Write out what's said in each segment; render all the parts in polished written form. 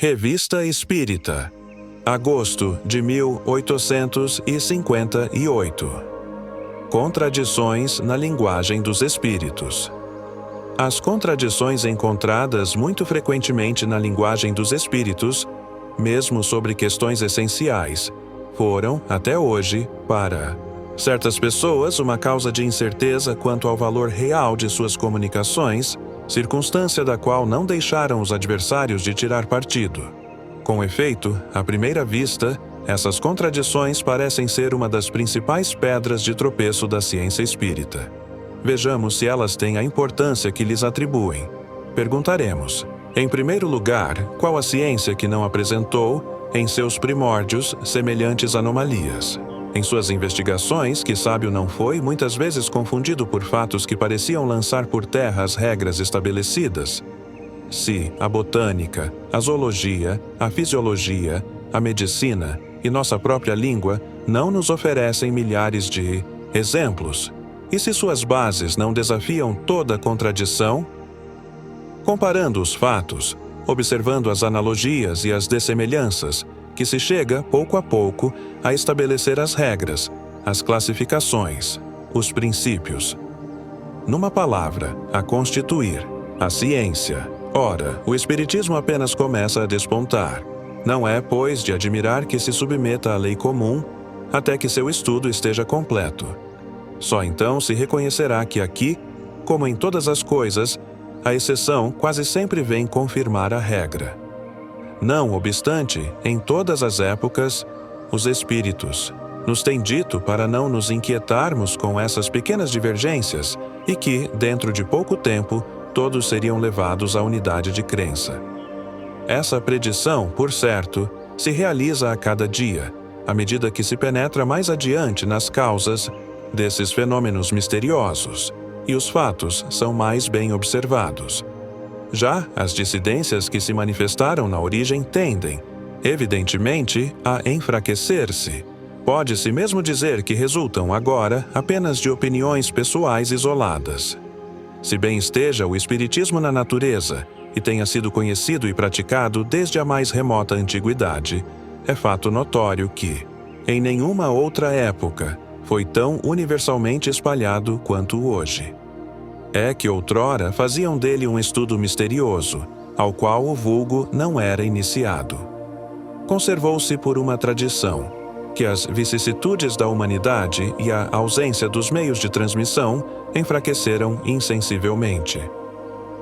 Revista Espírita, agosto de 1858. Contradições na linguagem dos espíritos. As contradições encontradas muito frequentemente na linguagem dos espíritos, mesmo sobre questões essenciais, foram, até hoje, para certas pessoas uma causa de incerteza quanto ao valor real de suas comunicações, circunstância da qual não deixaram os adversários de tirar partido. Com efeito, à primeira vista, essas contradições parecem ser uma das principais pedras de tropeço da ciência espírita. Vejamos se elas têm a importância que lhes atribuem. Perguntaremos, em primeiro lugar, qual a ciência que não apresentou, em seus primórdios, semelhantes anomalias? Em suas investigações, que sábio não foi, muitas vezes confundido por fatos que pareciam lançar por terra as regras estabelecidas? Se a botânica, a zoologia, a fisiologia, a medicina e nossa própria língua não nos oferecem milhares de exemplos, e se suas bases não desafiam toda contradição? Comparando os fatos, observando as analogias e as dessemelhanças, que se chega, pouco a pouco, a estabelecer as regras, as classificações, os princípios. Numa palavra, a constituir, a ciência. Ora, o Espiritismo apenas começa a despontar. Não é, pois, de admirar que se submeta à lei comum, até que seu estudo esteja completo. Só então se reconhecerá que aqui, como em todas as coisas, a exceção quase sempre vem confirmar a regra. Não obstante, em todas as épocas, os espíritos nos têm dito para não nos inquietarmos com essas pequenas divergências e que, dentro de pouco tempo, todos seriam levados à unidade de crença. Essa predição, por certo, se realiza a cada dia, à medida que se penetra mais adiante nas causas desses fenômenos misteriosos, e os fatos são mais bem observados. Já as dissidências que se manifestaram na origem tendem, evidentemente, a enfraquecer-se. Pode-se mesmo dizer que resultam agora apenas de opiniões pessoais isoladas. Se bem esteja o Espiritismo na natureza e tenha sido conhecido e praticado desde a mais remota antiguidade, é fato notório que, em nenhuma outra época, foi tão universalmente espalhado quanto hoje. É que outrora faziam dele um estudo misterioso, ao qual o vulgo não era iniciado. Conservou-se por uma tradição, que as vicissitudes da humanidade e a ausência dos meios de transmissão enfraqueceram insensivelmente.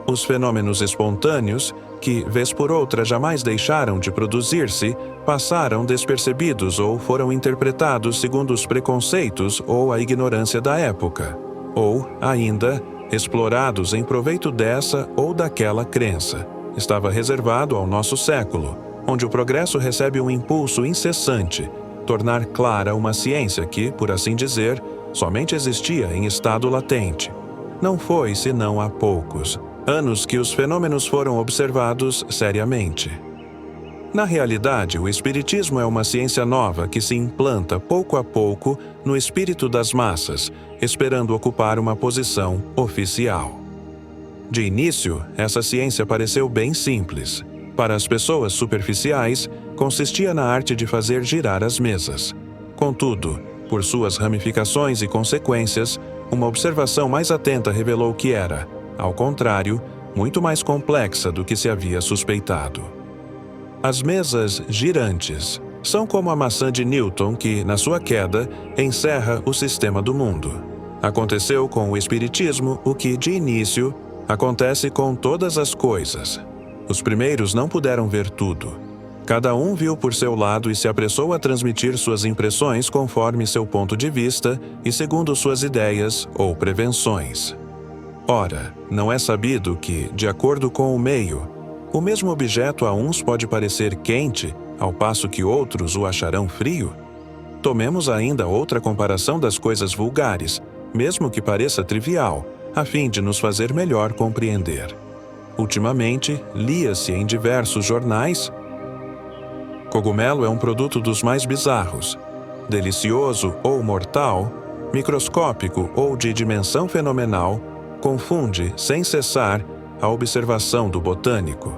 Os fenômenos espontâneos, que vez por outra jamais deixaram de produzir-se, passaram despercebidos ou foram interpretados segundo os preconceitos ou a ignorância da época, ou, ainda, explorados em proveito dessa ou daquela crença. Estava reservado ao nosso século, onde o progresso recebe um impulso incessante, tornar clara uma ciência que, por assim dizer, somente existia em estado latente. Não foi senão há poucos anos que os fenômenos foram observados seriamente. Na realidade, o Espiritismo é uma ciência nova que se implanta pouco a pouco no espírito das massas, esperando ocupar uma posição oficial. De início, essa ciência pareceu bem simples. Para as pessoas superficiais, consistia na arte de fazer girar as mesas. Contudo, por suas ramificações e consequências, uma observação mais atenta revelou que era, ao contrário, muito mais complexa do que se havia suspeitado. As mesas girantes são como a maçã de Newton que, na sua queda, encerra o sistema do mundo. Aconteceu com o Espiritismo o que, de início, acontece com todas as coisas. Os primeiros não puderam ver tudo. Cada um viu por seu lado e se apressou a transmitir suas impressões conforme seu ponto de vista e segundo suas ideias ou prevenções. Ora, não é sabido que, de acordo com o meio, o mesmo objeto a uns pode parecer quente, ao passo que outros o acharão frio? Tomemos ainda outra comparação das coisas vulgares, mesmo que pareça trivial, a fim de nos fazer melhor compreender. Ultimamente, lia-se em diversos jornais: cogumelo é um produto dos mais bizarros, delicioso ou mortal, microscópico ou de dimensão fenomenal, confunde, sem cessar, a observação do botânico.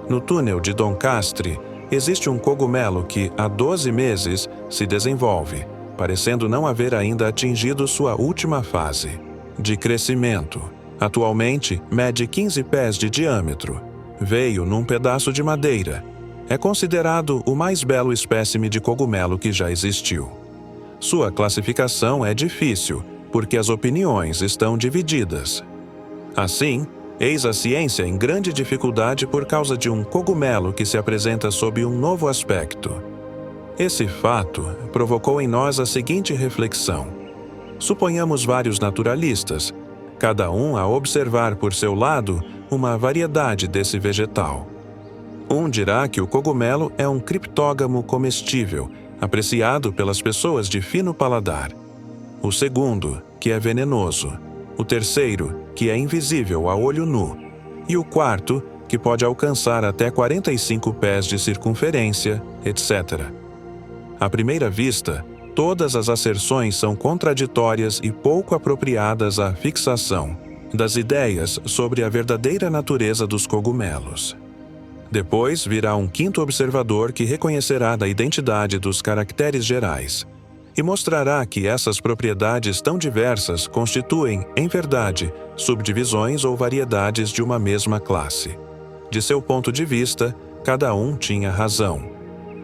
No túnel de Doncaster, existe um cogumelo que, há 12 meses, se desenvolve, parecendo não haver ainda atingido sua última fase de crescimento. Atualmente, mede 15 pés de diâmetro. Veio num pedaço de madeira. É considerado o mais belo espécime de cogumelo que já existiu. Sua classificação é difícil, porque as opiniões estão divididas. Assim, eis a ciência em grande dificuldade por causa de um cogumelo que se apresenta sob um novo aspecto. Esse fato provocou em nós a seguinte reflexão. Suponhamos vários naturalistas, cada um a observar por seu lado uma variedade desse vegetal. Um dirá que o cogumelo é um criptógamo comestível, apreciado pelas pessoas de fino paladar. O segundo, que é venenoso. O terceiro, que é invisível a olho nu. E o quarto, que pode alcançar até 45 pés de circunferência, etc. À primeira vista, todas as asserções são contraditórias e pouco apropriadas à fixação das ideias sobre a verdadeira natureza dos cogumelos. Depois virá um quinto observador que reconhecerá da identidade dos caracteres gerais e mostrará que essas propriedades tão diversas constituem, em verdade, subdivisões ou variedades de uma mesma classe. De seu ponto de vista, cada um tinha razão.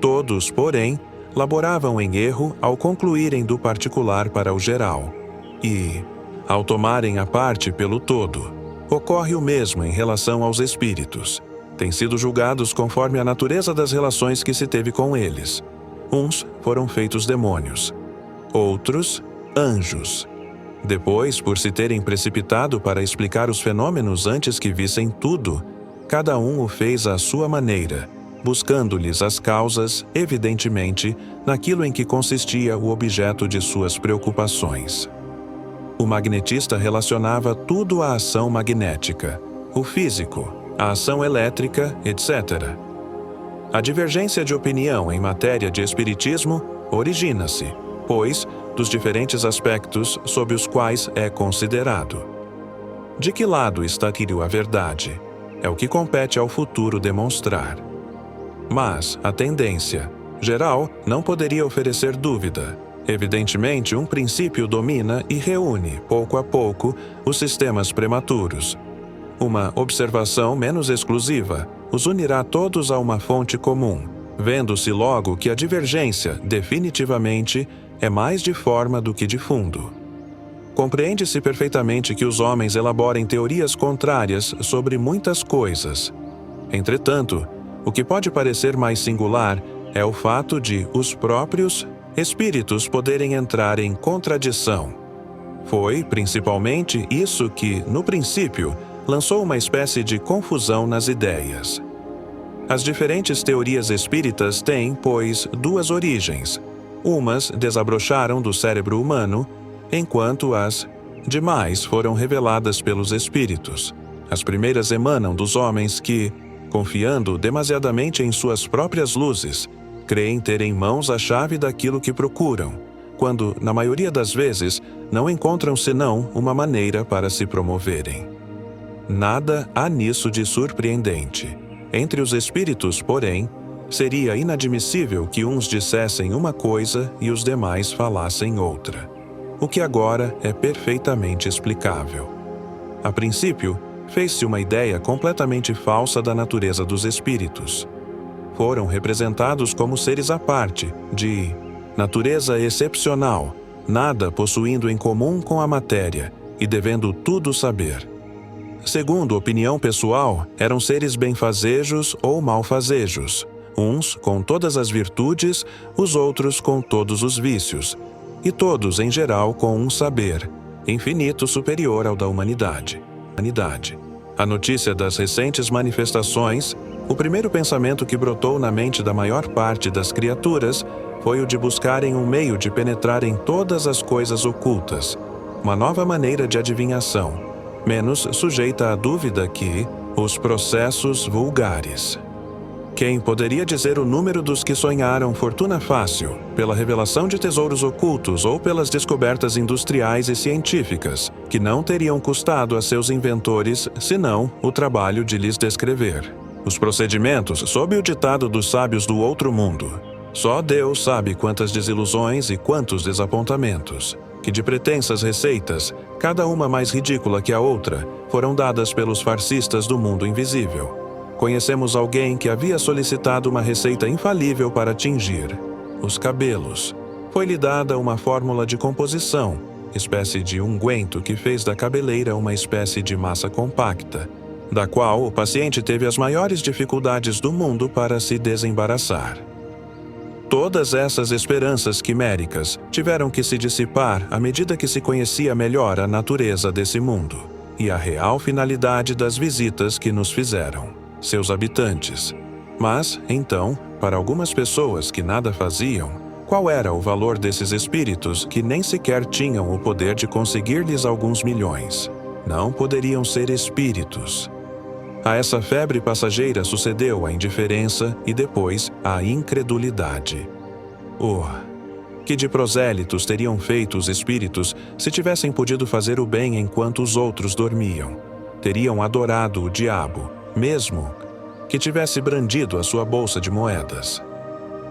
Todos, porém, laboravam em erro ao concluírem do particular para o geral. E, ao tomarem a parte pelo todo, ocorre o mesmo em relação aos espíritos. Têm sido julgados conforme a natureza das relações que se teve com eles. Uns foram feitos demônios, outros, anjos. Depois, por se terem precipitado para explicar os fenômenos antes que vissem tudo, cada um o fez à sua maneira, buscando-lhes as causas, evidentemente, naquilo em que consistia o objeto de suas preocupações. O magnetista relacionava tudo à ação magnética, o físico, a ação elétrica, etc. A divergência de opinião em matéria de espiritismo origina-se, pois, dos diferentes aspectos sob os quais é considerado. De que lado está a verdade? É o que compete ao futuro demonstrar. Mas a tendência geral não poderia oferecer dúvida. Evidentemente, um princípio domina e reúne, pouco a pouco, os sistemas prematuros. Uma observação menos exclusiva os unirá todos a uma fonte comum, vendo-se logo que a divergência, definitivamente, é mais de forma do que de fundo. Compreende-se perfeitamente que os homens elaborem teorias contrárias sobre muitas coisas. Entretanto, o que pode parecer mais singular é o fato de os próprios espíritos poderem entrar em contradição. Foi, principalmente, isso que, no princípio, lançou uma espécie de confusão nas ideias. As diferentes teorias espíritas têm, pois, duas origens. Umas desabrocharam do cérebro humano, enquanto as demais foram reveladas pelos espíritos. As primeiras emanam dos homens que, confiando demasiadamente em suas próprias luzes, creem ter em mãos a chave daquilo que procuram, quando, na maioria das vezes, não encontram senão uma maneira para se promoverem. Nada há nisso de surpreendente. Entre os espíritos, porém, seria inadmissível que uns dissessem uma coisa e os demais falassem outra, o que agora é perfeitamente explicável. A princípio, fez-se uma ideia completamente falsa da natureza dos espíritos. Foram representados como seres à parte, de natureza excepcional, nada possuindo em comum com a matéria e devendo tudo saber. Segundo opinião pessoal, eram seres benfazejos ou malfazejos, uns com todas as virtudes, os outros com todos os vícios, e todos, em geral, com um saber infinito superior ao da humanidade. A notícia das recentes manifestações, o primeiro pensamento que brotou na mente da maior parte das criaturas foi o de buscarem um meio de penetrar em todas as coisas ocultas, uma nova maneira de adivinhação, menos sujeita à dúvida que os processos vulgares. Quem poderia dizer o número dos que sonharam fortuna fácil, pela revelação de tesouros ocultos ou pelas descobertas industriais e científicas, que não teriam custado a seus inventores, senão o trabalho de lhes descrever? Os procedimentos sob o ditado dos sábios do outro mundo. Só Deus sabe quantas desilusões e quantos desapontamentos, que de pretensas receitas, cada uma mais ridícula que a outra, foram dadas pelos farcistas do mundo invisível. Conhecemos alguém que havia solicitado uma receita infalível para tingir os cabelos. Foi-lhe dada uma fórmula de composição, espécie de unguento que fez da cabeleira uma espécie de massa compacta, da qual o paciente teve as maiores dificuldades do mundo para se desembaraçar. Todas essas esperanças quiméricas tiveram que se dissipar à medida que se conhecia melhor a natureza desse mundo e a real finalidade das visitas que nos fizeram, seus habitantes. Mas, então, para algumas pessoas que nada faziam, qual era o valor desses espíritos que nem sequer tinham o poder de conseguir-lhes alguns milhões? Não poderiam ser espíritos. A essa febre passageira sucedeu a indiferença e depois a incredulidade. Que de prosélitos teriam feito os espíritos se tivessem podido fazer o bem enquanto os outros dormiam? Teriam adorado o diabo, mesmo que tivesse brandido a sua bolsa de moedas.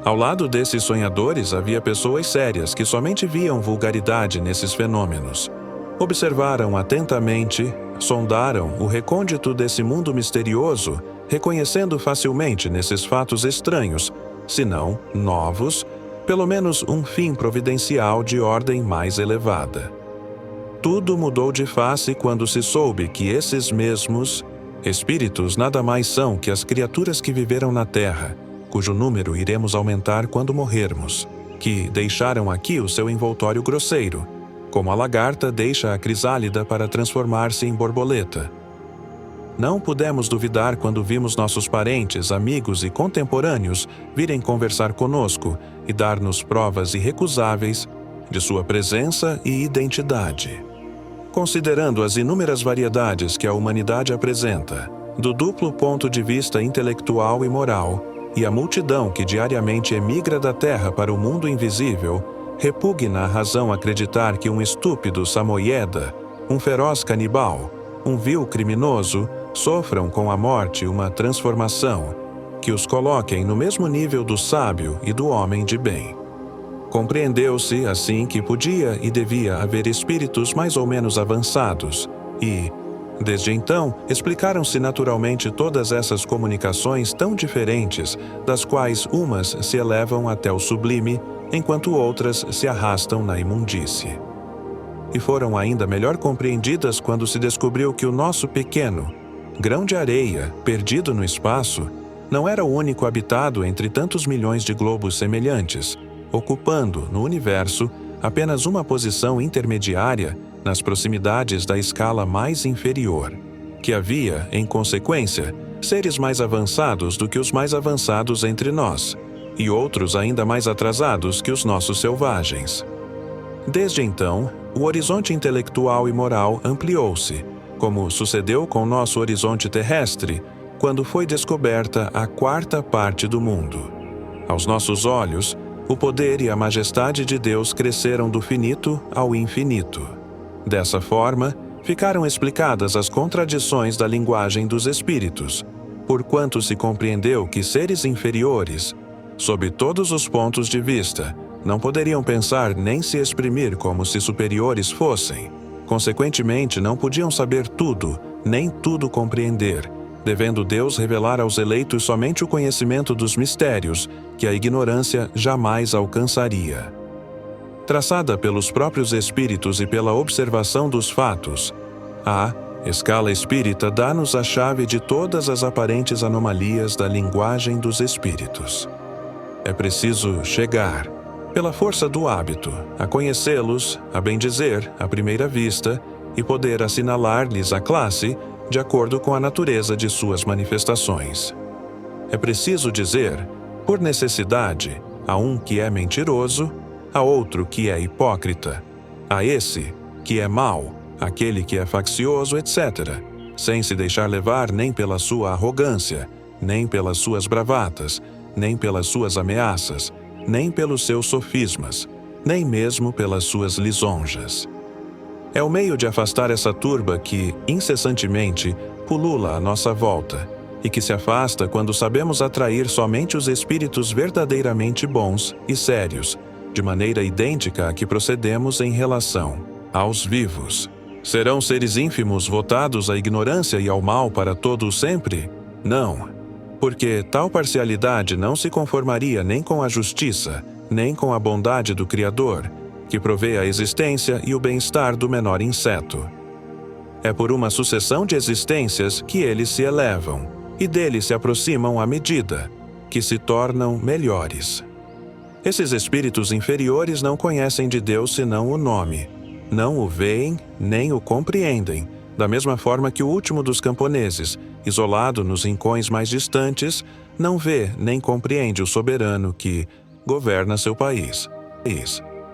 Ao lado desses sonhadores havia pessoas sérias que somente viam vulgaridade nesses fenômenos. Observaram atentamente, sondaram o recôndito desse mundo misterioso, reconhecendo facilmente nesses fatos estranhos, se não novos, pelo menos um fim providencial de ordem mais elevada. Tudo mudou de face quando se soube que esses mesmos espíritos nada mais são que as criaturas que viveram na Terra, cujo número iremos aumentar quando morrermos, que deixaram aqui o seu envoltório grosseiro, como a lagarta deixa a crisálida para transformar-se em borboleta. Não pudemos duvidar quando vimos nossos parentes, amigos e contemporâneos virem conversar conosco e dar-nos provas irrecusáveis de sua presença e identidade. Considerando as inúmeras variedades que a humanidade apresenta, do duplo ponto de vista intelectual e moral, e a multidão que diariamente emigra da Terra para o mundo invisível, repugna a razão acreditar que um estúpido samoieda, um feroz canibal, um vil criminoso, sofram com a morte uma transformação que os coloquem no mesmo nível do sábio e do homem de bem. Compreendeu-se, assim, que podia e devia haver espíritos mais ou menos avançados e, desde então, explicaram-se naturalmente todas essas comunicações tão diferentes, das quais umas se elevam até o sublime, enquanto outras se arrastam na imundície. E foram ainda melhor compreendidas quando se descobriu que o nosso pequeno grão de areia, perdido no espaço, não era o único habitado entre tantos milhões de globos semelhantes, ocupando, no universo, apenas uma posição intermediária nas proximidades da escala mais inferior, que havia, em consequência, seres mais avançados do que os mais avançados entre nós, e outros ainda mais atrasados que os nossos selvagens. Desde então, o horizonte intelectual e moral ampliou-se, como sucedeu com nosso horizonte terrestre, quando foi descoberta a quarta parte do mundo. Aos nossos olhos, o poder e a majestade de Deus cresceram do finito ao infinito. Dessa forma, ficaram explicadas as contradições da linguagem dos espíritos, porquanto se compreendeu que seres inferiores, sob todos os pontos de vista, não poderiam pensar nem se exprimir como se superiores fossem. Consequentemente, não podiam saber tudo, nem tudo compreender, devendo Deus revelar aos eleitos somente o conhecimento dos mistérios, que a ignorância jamais alcançaria. Traçada pelos próprios espíritos e pela observação dos fatos, a escala espírita dá-nos a chave de todas as aparentes anomalias da linguagem dos espíritos. É preciso chegar, pela força do hábito, a conhecê-los, a bem dizer, à primeira vista, e poder assinalar-lhes a classe de acordo com a natureza de suas manifestações. É preciso dizer, por necessidade, a um que é mentiroso, a outro que é hipócrita, a esse que é mau, aquele que é faccioso, etc., sem se deixar levar nem pela sua arrogância, nem pelas suas bravatas, nem pelas suas ameaças, nem pelos seus sofismas, nem mesmo pelas suas lisonjas. É o meio de afastar essa turba que, incessantemente, pulula à nossa volta, e que se afasta quando sabemos atrair somente os espíritos verdadeiramente bons e sérios, de maneira idêntica a que procedemos em relação aos vivos. Serão seres ínfimos votados à ignorância e ao mal para todo o sempre? Não, porque tal parcialidade não se conformaria nem com a justiça, nem com a bondade do Criador, que provê a existência e o bem-estar do menor inseto. É por uma sucessão de existências que eles se elevam, e dele se aproximam à medida que se tornam melhores. Esses espíritos inferiores não conhecem de Deus senão o nome, não o veem nem o compreendem, da mesma forma que o último dos camponeses, isolado nos rincões mais distantes, não vê nem compreende o soberano que governa seu país.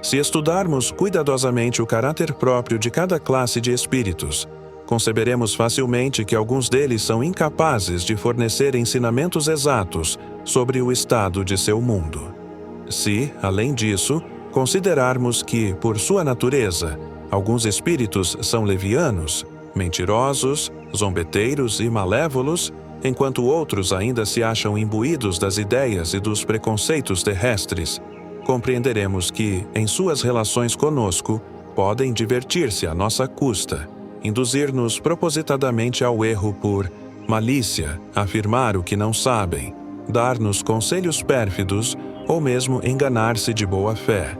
Se estudarmos cuidadosamente o caráter próprio de cada classe de espíritos, conceberemos facilmente que alguns deles são incapazes de fornecer ensinamentos exatos sobre o estado de seu mundo. Se, além disso, considerarmos que, por sua natureza, alguns espíritos são levianos, mentirosos, zombeteiros e malévolos, enquanto outros ainda se acham imbuídos das ideias e dos preconceitos terrestres, compreenderemos que, em suas relações conosco, podem divertir-se à nossa custa, induzir-nos propositadamente ao erro por malícia, afirmar o que não sabem, dar-nos conselhos pérfidos ou mesmo enganar-se de boa fé,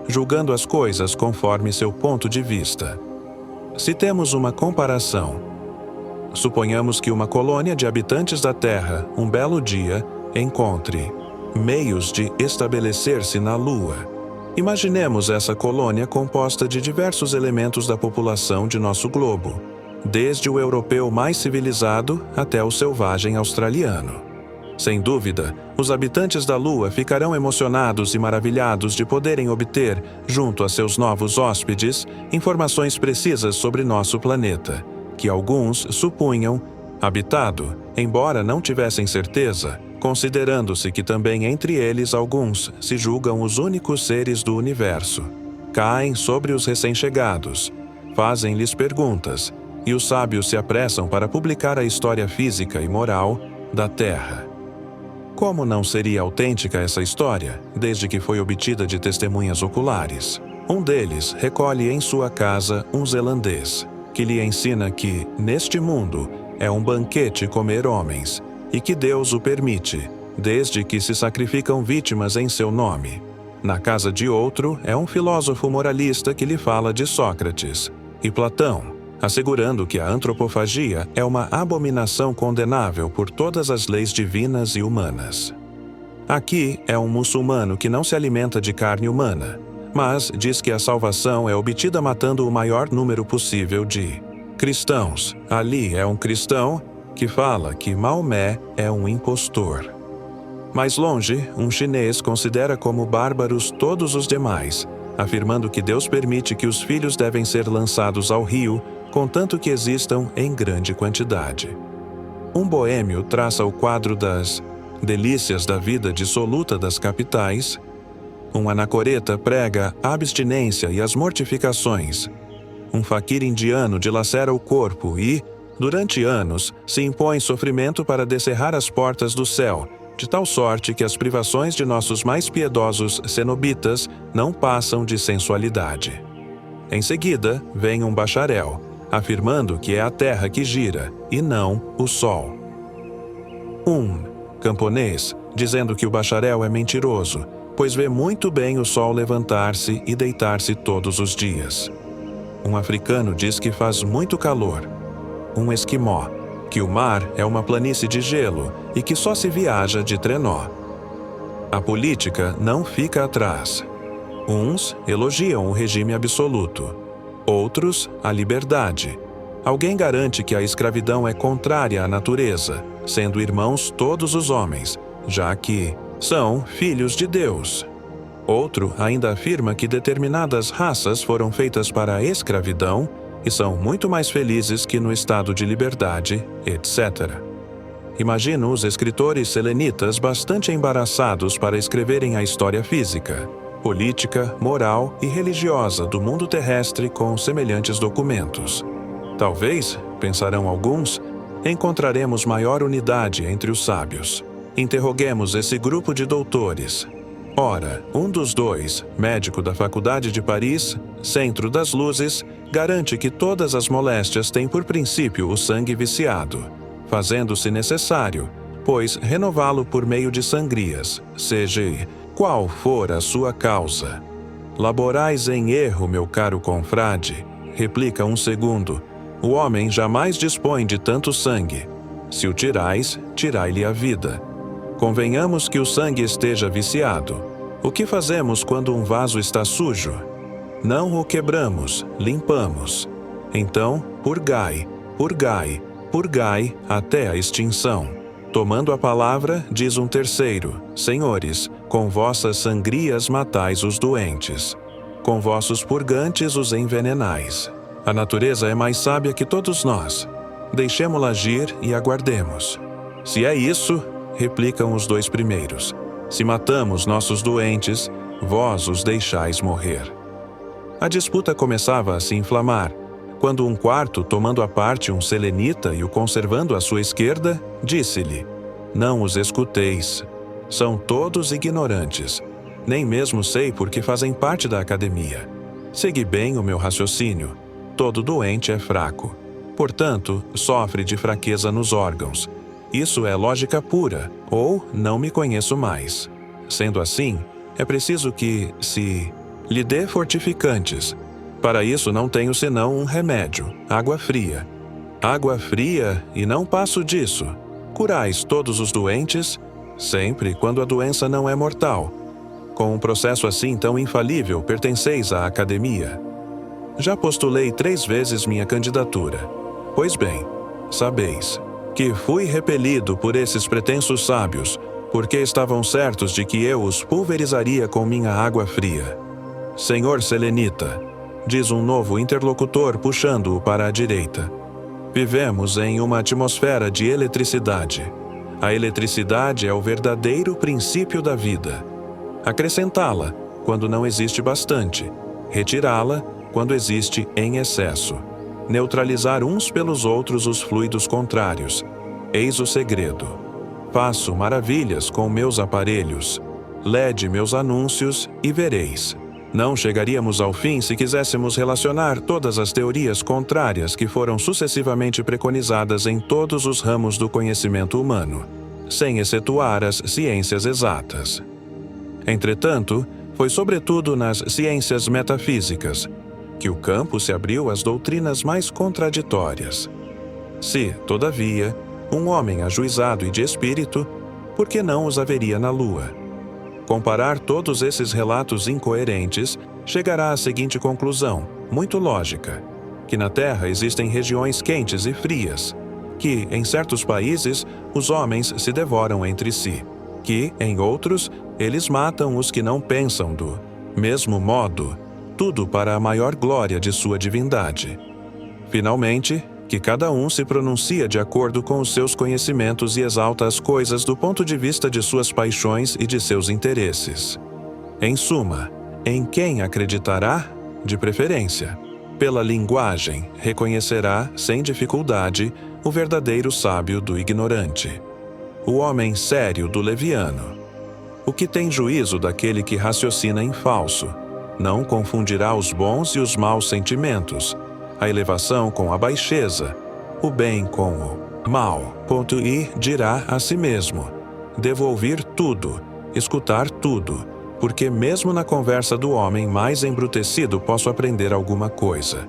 julgando as coisas conforme seu ponto de vista. Se temos uma comparação, suponhamos que uma colônia de habitantes da Terra, um belo dia, encontre meios de estabelecer-se na Lua. Imaginemos essa colônia composta de diversos elementos da população de nosso globo, desde o europeu mais civilizado até o selvagem australiano. Sem dúvida, os habitantes da Lua ficarão emocionados e maravilhados de poderem obter, junto a seus novos hóspedes, informações precisas sobre nosso planeta, que alguns supunham habitado, embora não tivessem certeza, considerando-se que também entre eles alguns se julgam os únicos seres do universo. Caem sobre os recém-chegados, fazem-lhes perguntas, e os sábios se apressam para publicar a história física e moral da Terra. Como não seria autêntica essa história, desde que foi obtida de testemunhas oculares? Um deles recolhe em sua casa um zelandês, que lhe ensina que, neste mundo, é um banquete comer homens, e que Deus o permite, desde que se sacrificam vítimas em seu nome. Na casa de outro é um filósofo moralista que lhe fala de Sócrates e Platão, assegurando que a antropofagia é uma abominação condenável por todas as leis divinas e humanas. Aqui é um muçulmano que não se alimenta de carne humana, mas diz que a salvação é obtida matando o maior número possível de cristãos. Ali é um cristão que fala que Maomé é um impostor. Mais longe, um chinês considera como bárbaros todos os demais, afirmando que Deus permite que os filhos devem ser lançados ao rio, contanto que existam em grande quantidade. Um boêmio traça o quadro das delícias da vida dissoluta das capitais. Um anacoreta prega a abstinência e as mortificações. Um faquir indiano dilacera o corpo e, durante anos, se impõe sofrimento para descerrar as portas do céu, de tal sorte que as privações de nossos mais piedosos cenobitas não passam de sensualidade. Em seguida, vem um bacharel, afirmando que é a terra que gira, e não o sol. Um camponês, dizendo que o bacharel é mentiroso, pois vê muito bem o sol levantar-se e deitar-se todos os dias. Um africano diz que faz muito calor. Um esquimó, que o mar é uma planície de gelo e que só se viaja de trenó. A política não fica atrás. Uns elogiam o regime absoluto, outros a liberdade. Alguém garante que a escravidão é contrária à natureza, sendo irmãos todos os homens, já que são filhos de Deus. Outro ainda afirma que determinadas raças foram feitas para a escravidão e são muito mais felizes que no estado de liberdade, etc. Imagino os escritores selenitas bastante embaraçados para escreverem a história física, política, moral e religiosa do mundo terrestre com semelhantes documentos. Talvez, pensarão alguns, encontraremos maior unidade entre os sábios. Interroguemos esse grupo de doutores. Ora, um dos dois, médico da Faculdade de Paris, Centro das Luzes, garante que todas as moléstias têm por princípio o sangue viciado, fazendo-se necessário, pois renová-lo por meio de sangrias, seja qual for a sua causa. Laborais em erro, meu caro confrade, replica um segundo. O homem jamais dispõe de tanto sangue. Se o tirais, tirai-lhe a vida. Convenhamos que o sangue esteja viciado. O que fazemos quando um vaso está sujo? Não o quebramos, limpamos. Então, purgai, purgai, purgai até a extinção. Tomando a palavra, diz um terceiro: Senhores, com vossas sangrias matais os doentes. Com vossos purgantes os envenenais. A natureza é mais sábia que todos nós. Deixemo-la agir e aguardemos. Se é isso, replicam os dois primeiros, se matamos nossos doentes, vós os deixais morrer. A disputa começava a se inflamar, quando um quarto, tomando à parte um selenita e o conservando à sua esquerda, disse-lhe: Não os escuteis. São todos ignorantes. Nem mesmo sei porque fazem parte da academia. Segui bem o meu raciocínio. Todo doente é fraco. Portanto, sofre de fraqueza nos órgãos. Isso é lógica pura, ou não me conheço mais. Sendo assim, é preciso que se lhe dê fortificantes. Para isso não tenho senão um remédio, água fria. Água fria, e não passo disso. Curais todos os doentes, sempre quando a doença não é mortal. Com um processo assim tão infalível, pertenceis à academia. Já postulei 3 vezes minha candidatura. Pois bem, sabeis que fui repelido por esses pretensos sábios, porque estavam certos de que eu os pulverizaria com minha água fria. Senhor Selenita, diz um novo interlocutor puxando-o para a direita, vivemos em uma atmosfera de eletricidade. A eletricidade é o verdadeiro princípio da vida. Acrescentá-la quando não existe bastante, retirá-la quando existe em excesso. Neutralizar uns pelos outros os fluidos contrários. Eis o segredo. Faço maravilhas com meus aparelhos. Lede meus anúncios e vereis. Não chegaríamos ao fim se quiséssemos relacionar todas as teorias contrárias que foram sucessivamente preconizadas em todos os ramos do conhecimento humano, sem excetuar as ciências exatas. Entretanto, foi sobretudo nas ciências metafísicas que o campo se abriu às doutrinas mais contraditórias. Se, todavia, um homem ajuizado e de espírito, por que não os haveria na Lua? Comparar todos esses relatos incoerentes, chegará à seguinte conclusão, muito lógica, que na Terra existem regiões quentes e frias, que, em certos países, os homens se devoram entre si, que, em outros, eles matam os que não pensam do mesmo modo, tudo para a maior glória de sua divindade. Finalmente, que cada um se pronuncia de acordo com os seus conhecimentos e exalta as coisas do ponto de vista de suas paixões e de seus interesses. Em suma, em quem acreditará? De preferência. Pela linguagem, reconhecerá, sem dificuldade, o verdadeiro sábio do ignorante, o homem sério do leviano. O que tem juízo daquele que raciocina em falso, não confundirá os bons e os maus sentimentos, a elevação com a baixeza, o bem com o mal. E dirá a si mesmo: devo ouvir tudo, escutar tudo, porque mesmo na conversa do homem mais embrutecido posso aprender alguma coisa.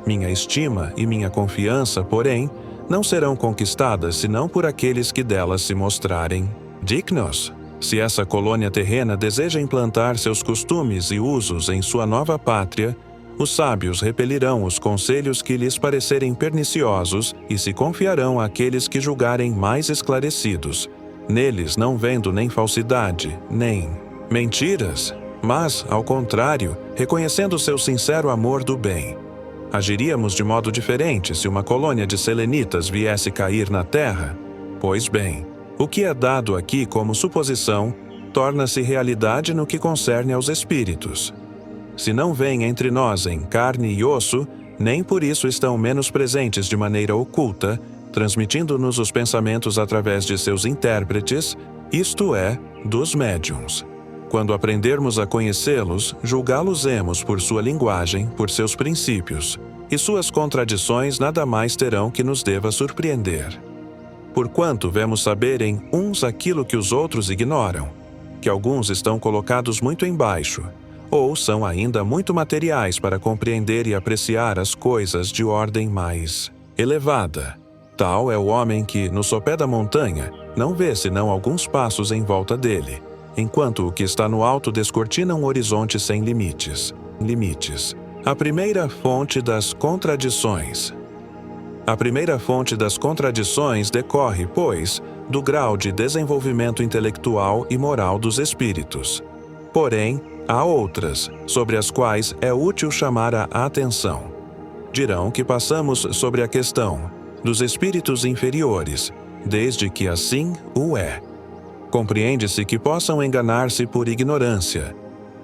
Minha estima e minha confiança, porém, não serão conquistadas senão por aqueles que delas se mostrarem dignos. Se essa colônia terrena deseja implantar seus costumes e usos em sua nova pátria, os sábios repelirão os conselhos que lhes parecerem perniciosos e se confiarão àqueles que julgarem mais esclarecidos, neles não vendo nem falsidade, nem mentiras, mas, ao contrário, reconhecendo seu sincero amor do bem. Agiríamos de modo diferente se uma colônia de selenitas viesse cair na Terra? Pois bem, o que é dado aqui como suposição torna-se realidade no que concerne aos espíritos. Se não vêm entre nós em carne e osso, nem por isso estão menos presentes de maneira oculta, transmitindo-nos os pensamentos através de seus intérpretes, isto é, dos médiuns. Quando aprendermos a conhecê-los, julgá-los-emos por sua linguagem, por seus princípios, e suas contradições nada mais terão que nos deva surpreender. Porquanto vemos saber em uns aquilo que os outros ignoram, que alguns estão colocados muito embaixo, ou são ainda muito materiais para compreender e apreciar as coisas de ordem mais elevada. Tal é o homem que, no sopé da montanha, não vê senão alguns passos em volta dele, enquanto o que está no alto descortina um horizonte sem limites. A primeira fonte das contradições. A primeira fonte das contradições decorre, pois, do grau de desenvolvimento intelectual e moral dos espíritos. Porém, há outras, sobre as quais é útil chamar a atenção. Dirão que passamos sobre a questão dos espíritos inferiores, desde que assim o é. Compreende-se que possam enganar-se por ignorância.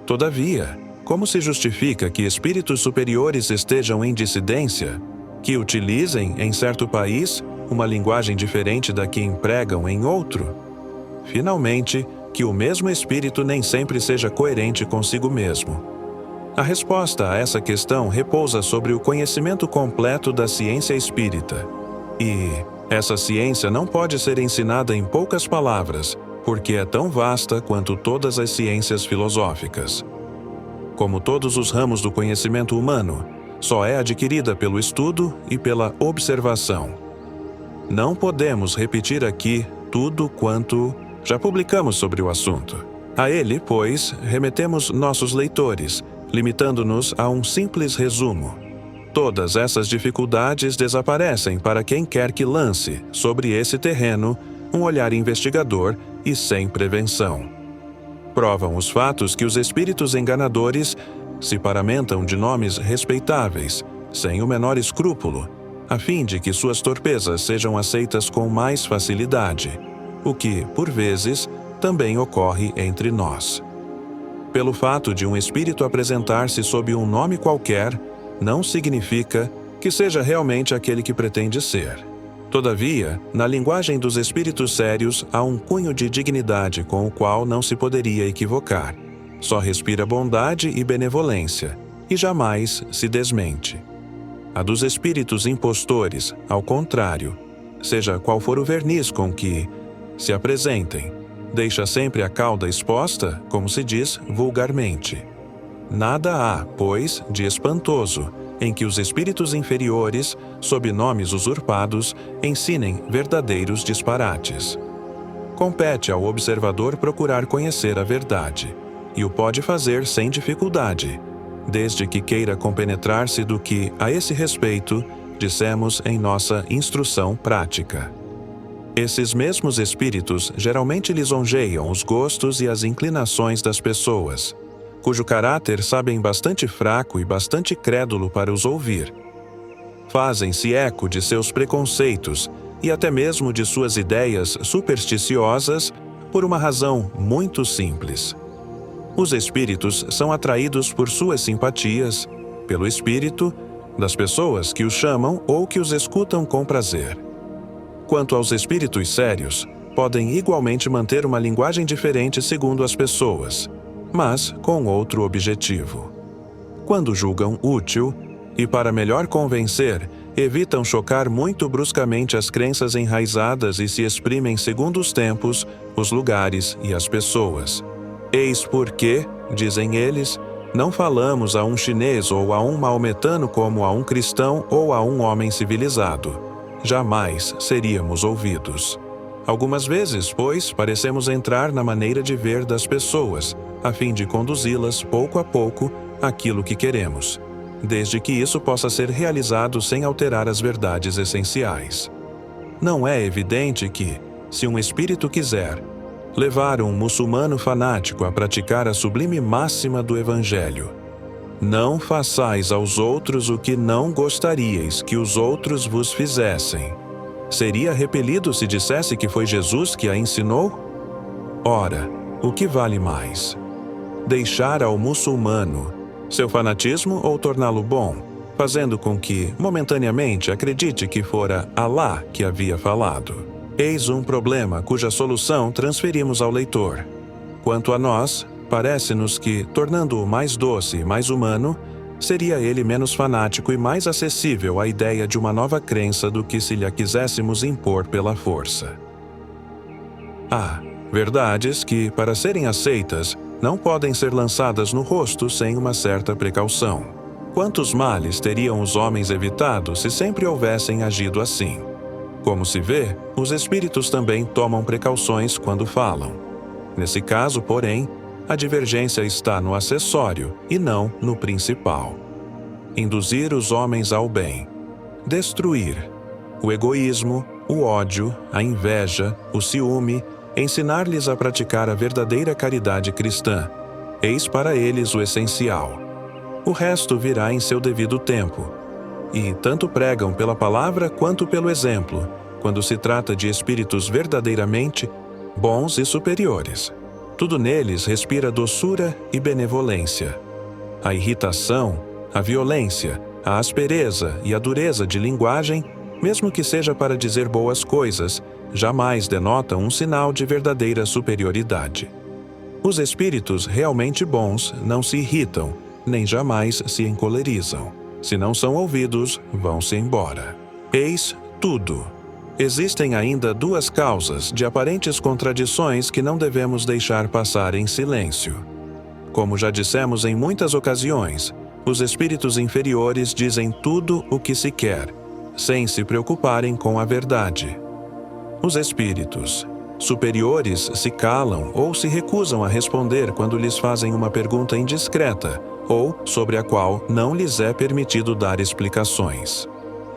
Todavia, como se justifica que espíritos superiores estejam em dissidência, que utilizem, em certo país, uma linguagem diferente da que empregam em outro? Finalmente, que o mesmo espírito nem sempre seja coerente consigo mesmo. A resposta a essa questão repousa sobre o conhecimento completo da ciência espírita. E essa ciência não pode ser ensinada em poucas palavras, porque é tão vasta quanto todas as ciências filosóficas. Como todos os ramos do conhecimento humano, só é adquirida pelo estudo e pela observação. Não podemos repetir aqui tudo quanto já publicamos sobre o assunto. A ele, pois, remetemos nossos leitores, limitando-nos a um simples resumo. Todas essas dificuldades desaparecem para quem quer que lance, sobre esse terreno, um olhar investigador e sem prevenção. Provam os fatos que os espíritos enganadores se paramentam de nomes respeitáveis, sem o menor escrúpulo, a fim de que suas torpezas sejam aceitas com mais facilidade, o que, por vezes, também ocorre entre nós. Pelo fato de um espírito apresentar-se sob um nome qualquer, não significa que seja realmente aquele que pretende ser. Todavia, na linguagem dos espíritos sérios há um cunho de dignidade com o qual não se poderia equivocar. Só respira bondade e benevolência, e jamais se desmente. A dos espíritos impostores, ao contrário, seja qual for o verniz com que se apresentem, deixa sempre a cauda exposta, como se diz vulgarmente. Nada há, pois, de espantoso em que os espíritos inferiores, sob nomes usurpados, ensinem verdadeiros disparates. Compete ao observador procurar conhecer a verdade, e o pode fazer sem dificuldade, desde que queira compenetrar-se do que, a esse respeito, dissemos em nossa instrução prática. Esses mesmos espíritos geralmente lisonjeiam os gostos e as inclinações das pessoas, cujo caráter sabem bastante fraco e bastante crédulo para os ouvir. Fazem-se eco de seus preconceitos e até mesmo de suas ideias supersticiosas por uma razão muito simples. Os espíritos são atraídos por suas simpatias, pelo espírito, das pessoas que os chamam ou que os escutam com prazer. Quanto aos espíritos sérios, podem igualmente manter uma linguagem diferente segundo as pessoas, mas com outro objetivo. Quando julgam útil, e para melhor convencer, evitam chocar muito bruscamente as crenças enraizadas e se exprimem segundo os tempos, os lugares e as pessoas. Eis porque, dizem eles, não falamos a um chinês ou a um maometano como a um cristão ou a um homem civilizado. Jamais seríamos ouvidos. Algumas vezes, pois, parecemos entrar na maneira de ver das pessoas, a fim de conduzi-las pouco a pouco àquilo que queremos, desde que isso possa ser realizado sem alterar as verdades essenciais. Não é evidente que, se um espírito quiser levar um muçulmano fanático a praticar a sublime máxima do Evangelho: não façais aos outros o que não gostaríeis que os outros vos fizessem, seria repelido se dissesse que foi Jesus que a ensinou? Ora, o que vale mais? Deixar ao muçulmano seu fanatismo ou torná-lo bom, fazendo com que, momentaneamente, acredite que fora Alá que havia falado. Eis um problema cuja solução transferimos ao leitor. Quanto a nós, parece-nos que, tornando-o mais doce e mais humano, seria ele menos fanático e mais acessível à ideia de uma nova crença do que se lhe quiséssemos impor pela força. Há verdades que, para serem aceitas, não podem ser lançadas no rosto sem uma certa precaução. Quantos males teriam os homens evitado se sempre houvessem agido assim? Como se vê, os espíritos também tomam precauções quando falam. Nesse caso, porém, a divergência está no acessório e não no principal. Induzir os homens ao bem. Destruir o egoísmo, o ódio, a inveja, o ciúme, ensinar-lhes a praticar a verdadeira caridade cristã. Eis para eles o essencial. O resto virá em seu devido tempo. E tanto pregam pela palavra quanto pelo exemplo, quando se trata de espíritos verdadeiramente bons e superiores. Tudo neles respira doçura e benevolência. A irritação, a violência, a aspereza e a dureza de linguagem, mesmo que seja para dizer boas coisas, jamais denotam um sinal de verdadeira superioridade. Os espíritos realmente bons não se irritam, nem jamais se encolerizam. Se não são ouvidos, vão-se embora. Eis tudo. Existem ainda duas causas de aparentes contradições que não devemos deixar passar em silêncio. Como já dissemos em muitas ocasiões, os espíritos inferiores dizem tudo o que se quer, sem se preocuparem com a verdade. Os espíritos superiores se calam ou se recusam a responder quando lhes fazem uma pergunta indiscreta ou sobre a qual não lhes é permitido dar explicações.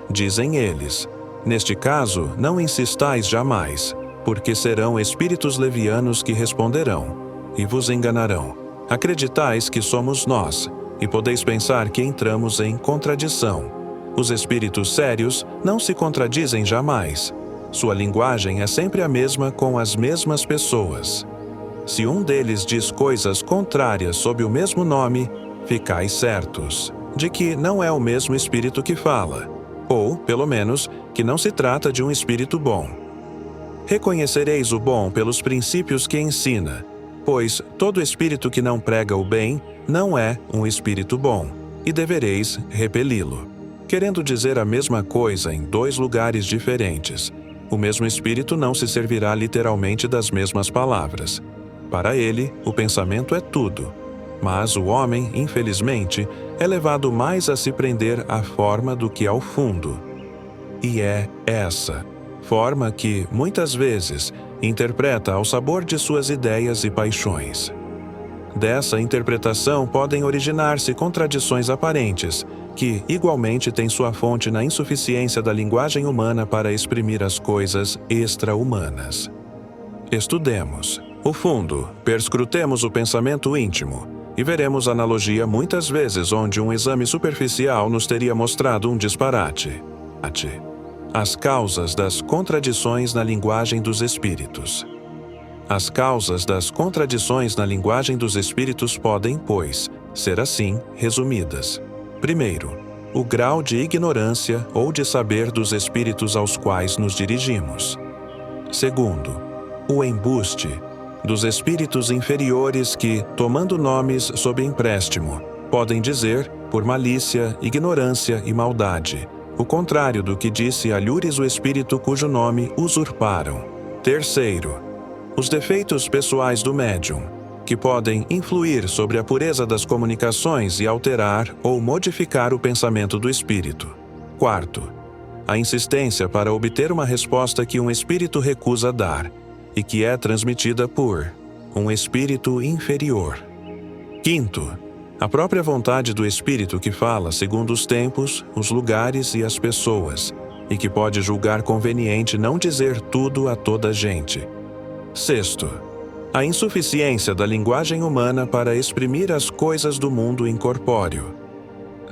Dizem eles: neste caso, não insistais jamais, porque serão espíritos levianos que responderão, e vos enganarão. Acreditais que somos nós, e podeis pensar que entramos em contradição. Os espíritos sérios não se contradizem jamais. Sua linguagem é sempre a mesma com as mesmas pessoas. Se um deles diz coisas contrárias sob o mesmo nome, ficais certos de que não é o mesmo espírito que fala, ou, pelo menos, que não se trata de um espírito bom. Reconhecereis o bom pelos princípios que ensina, pois todo espírito que não prega o bem não é um espírito bom, e devereis repeli-lo. Querendo dizer a mesma coisa em dois lugares diferentes, o mesmo espírito não se servirá literalmente das mesmas palavras. Para ele, o pensamento é tudo, mas o homem, infelizmente, é levado mais a se prender à forma do que ao fundo. E é essa forma que, muitas vezes, interpreta ao sabor de suas ideias e paixões. Dessa interpretação podem originar-se contradições aparentes, que, igualmente, têm sua fonte na insuficiência da linguagem humana para exprimir as coisas extra-humanas. Estudemos o fundo, perscrutemos o pensamento íntimo, e veremos analogia muitas vezes onde um exame superficial nos teria mostrado um disparate. As causas das contradições na linguagem dos espíritos. As causas das contradições na linguagem dos espíritos podem, pois, ser assim resumidas. Primeiro, o grau de ignorância ou de saber dos espíritos aos quais nos dirigimos. Segundo, o embuste dos espíritos inferiores que, tomando nomes sob empréstimo, podem dizer, por malícia, ignorância e maldade, o contrário do que disse alhures o espírito cujo nome usurparam. Terceiro, os defeitos pessoais do médium, que podem influir sobre a pureza das comunicações e alterar ou modificar o pensamento do espírito. Quarto, a insistência para obter uma resposta que um espírito recusa dar, e que é transmitida por um espírito inferior. Quinto, a própria vontade do espírito que fala segundo os tempos, os lugares e as pessoas, e que pode julgar conveniente não dizer tudo a toda a gente. Sexto, a insuficiência da linguagem humana para exprimir as coisas do mundo incorpóreo.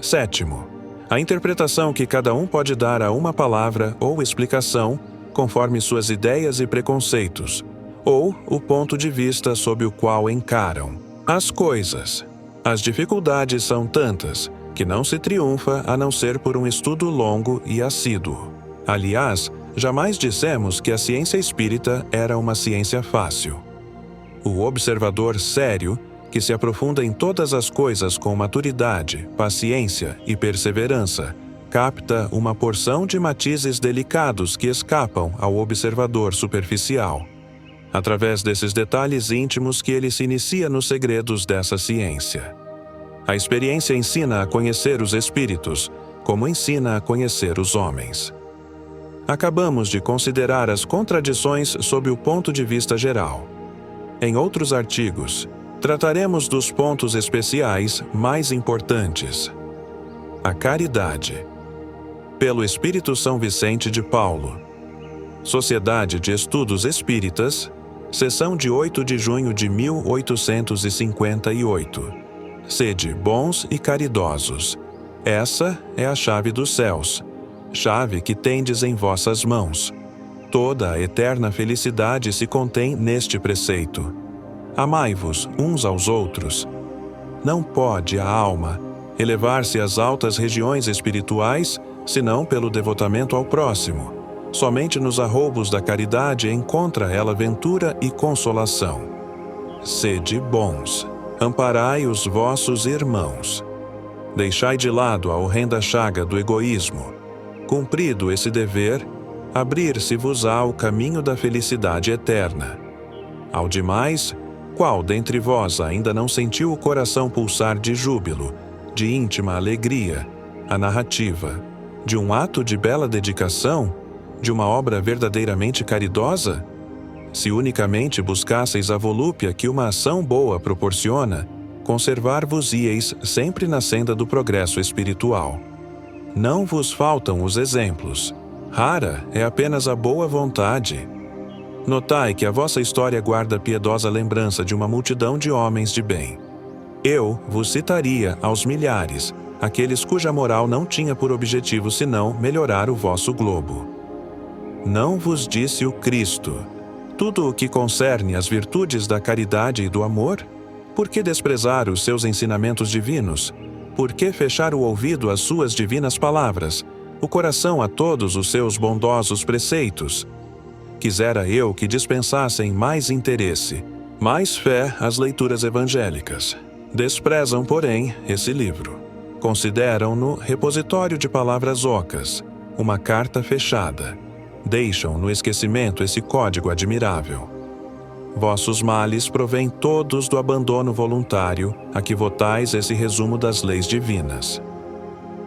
Sétimo, a interpretação que cada um pode dar a uma palavra ou explicação, conforme suas ideias e preconceitos, ou o ponto de vista sob o qual encaram as coisas. As dificuldades são tantas que não se triunfa a não ser por um estudo longo e assíduo. Aliás, jamais dissemos que a ciência espírita era uma ciência fácil. O observador sério, que se aprofunda em todas as coisas com maturidade, paciência e perseverança, capta uma porção de matizes delicados que escapam ao observador superficial. Através desses detalhes íntimos que ele se inicia nos segredos dessa ciência. A experiência ensina a conhecer os espíritos, como ensina a conhecer os homens. Acabamos de considerar as contradições sob o ponto de vista geral. Em outros artigos, trataremos dos pontos especiais mais importantes. A caridade. Pelo Espírito São Vicente de Paulo. Sociedade de Estudos Espíritas, sessão de 8 de junho de 1858. Sede bons e caridosos. Essa é a chave dos céus, chave que tendes em vossas mãos. Toda a eterna felicidade se contém neste preceito. Amai-vos uns aos outros. Não pode a alma elevar-se às altas regiões espirituais, senão pelo devotamento ao próximo. Somente nos arroubos da caridade encontra ela ventura e consolação. Sede bons. Amparai os vossos irmãos. Deixai de lado a horrenda chaga do egoísmo. Cumprido esse dever, abrir-se-vos-á o caminho da felicidade eterna. Ao demais, qual dentre vós ainda não sentiu o coração pulsar de júbilo, de íntima alegria, a narrativa, de um ato de bela dedicação, de uma obra verdadeiramente caridosa? Se unicamente buscasseis a volúpia que uma ação boa proporciona, conservar-vos-íeis sempre na senda do progresso espiritual. Não vos faltam os exemplos. Rara é apenas a boa vontade. Notai que a vossa história guarda piedosa lembrança de uma multidão de homens de bem. Eu vos citaria aos milhares, aqueles cuja moral não tinha por objetivo senão melhorar o vosso globo. Não vos disse o Cristo: tudo o que concerne às virtudes da caridade e do amor? Por que desprezar os seus ensinamentos divinos? Por que fechar o ouvido às suas divinas palavras, o coração a todos os seus bondosos preceitos? Quisera eu que dispensassem mais interesse, mais fé às leituras evangélicas. Desprezam, porém, esse livro. Consideram-no repositório de palavras ocas, uma carta fechada. Deixam no esquecimento esse código admirável. Vossos males provêm todos do abandono voluntário a que votais esse resumo das leis divinas.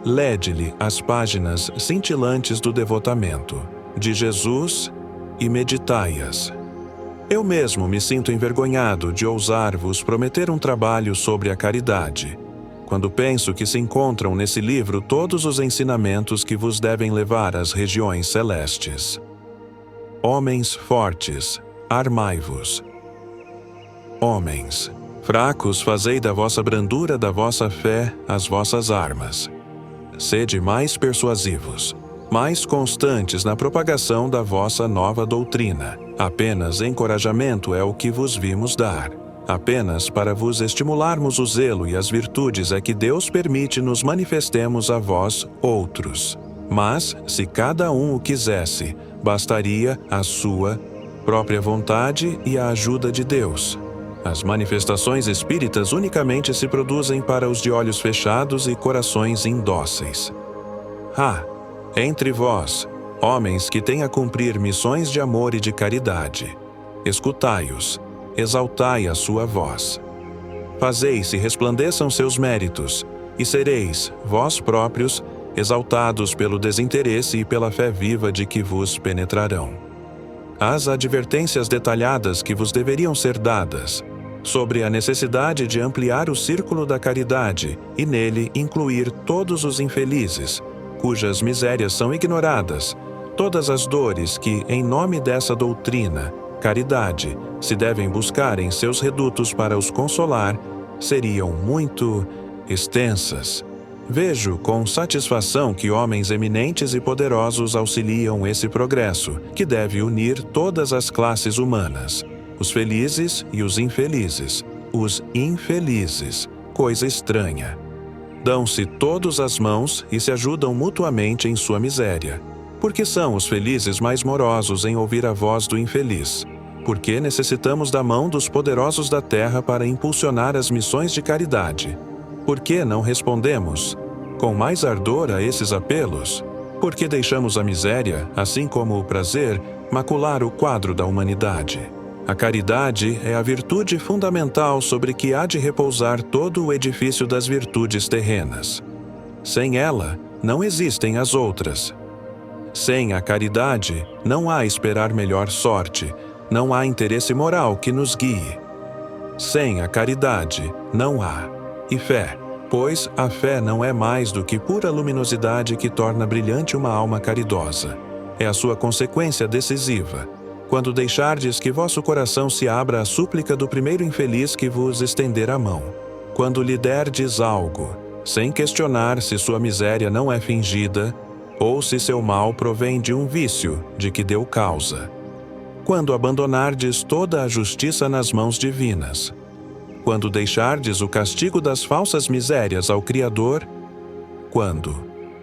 Lede-lhe as páginas cintilantes do devotamento de Jesus e meditai-as. Eu mesmo me sinto envergonhado de ousar-vos prometer um trabalho sobre a caridade, quando penso que se encontram nesse livro todos os ensinamentos que vos devem levar às regiões celestes. Homens fortes, armai-vos. Homens fracos, fazei da vossa brandura da vossa fé as vossas armas. Sede mais persuasivos, mais constantes na propagação da vossa nova doutrina. Apenas encorajamento é o que vos vimos dar. Apenas para vos estimularmos o zelo e as virtudes é que Deus permite nos manifestemos a vós outros. Mas, se cada um o quisesse, bastaria a sua própria vontade e a ajuda de Deus. As manifestações espíritas unicamente se produzem para os de olhos fechados e corações indóceis. Entre vós, homens que têm a cumprir missões de amor e de caridade, escutai-os, exaltai a sua voz. Fazeis se resplandeçam seus méritos, e sereis, vós próprios, exaltados pelo desinteresse e pela fé viva de que vos penetrarão. As advertências detalhadas que vos deveriam ser dadas, sobre a necessidade de ampliar o círculo da caridade e nele incluir todos os infelizes, cujas misérias são ignoradas, todas as dores que, em nome dessa doutrina, caridade, se devem buscar em seus redutos para os consolar, seriam muito extensas. Vejo com satisfação que homens eminentes e poderosos auxiliam esse progresso, que deve unir todas as classes humanas, os felizes e os infelizes, coisa estranha. Dão-se todos as mãos e se ajudam mutuamente em sua miséria. Porque são os felizes mais morosos em ouvir a voz do infeliz. Porque necessitamos da mão dos poderosos da terra para impulsionar as missões de caridade. Por que não respondemos com mais ardor a esses apelos? Porque deixamos a miséria, assim como o prazer, macular o quadro da humanidade. A caridade é a virtude fundamental sobre que há de repousar todo o edifício das virtudes terrenas. Sem ela, não existem as outras. Sem a caridade, não há esperar melhor sorte, não há interesse moral que nos guie. Sem a caridade, não há. E fé, pois a fé não é mais do que pura luminosidade que torna brilhante uma alma caridosa. É a sua consequência decisiva. Quando deixardes que vosso coração se abra à súplica do primeiro infeliz que vos estender a mão. Quando lhe derdes algo, sem questionar se sua miséria não é fingida, ou se seu mal provém de um vício de que deu causa. Quando abandonardes toda a justiça nas mãos divinas. Quando deixardes o castigo das falsas misérias ao Criador. Quando,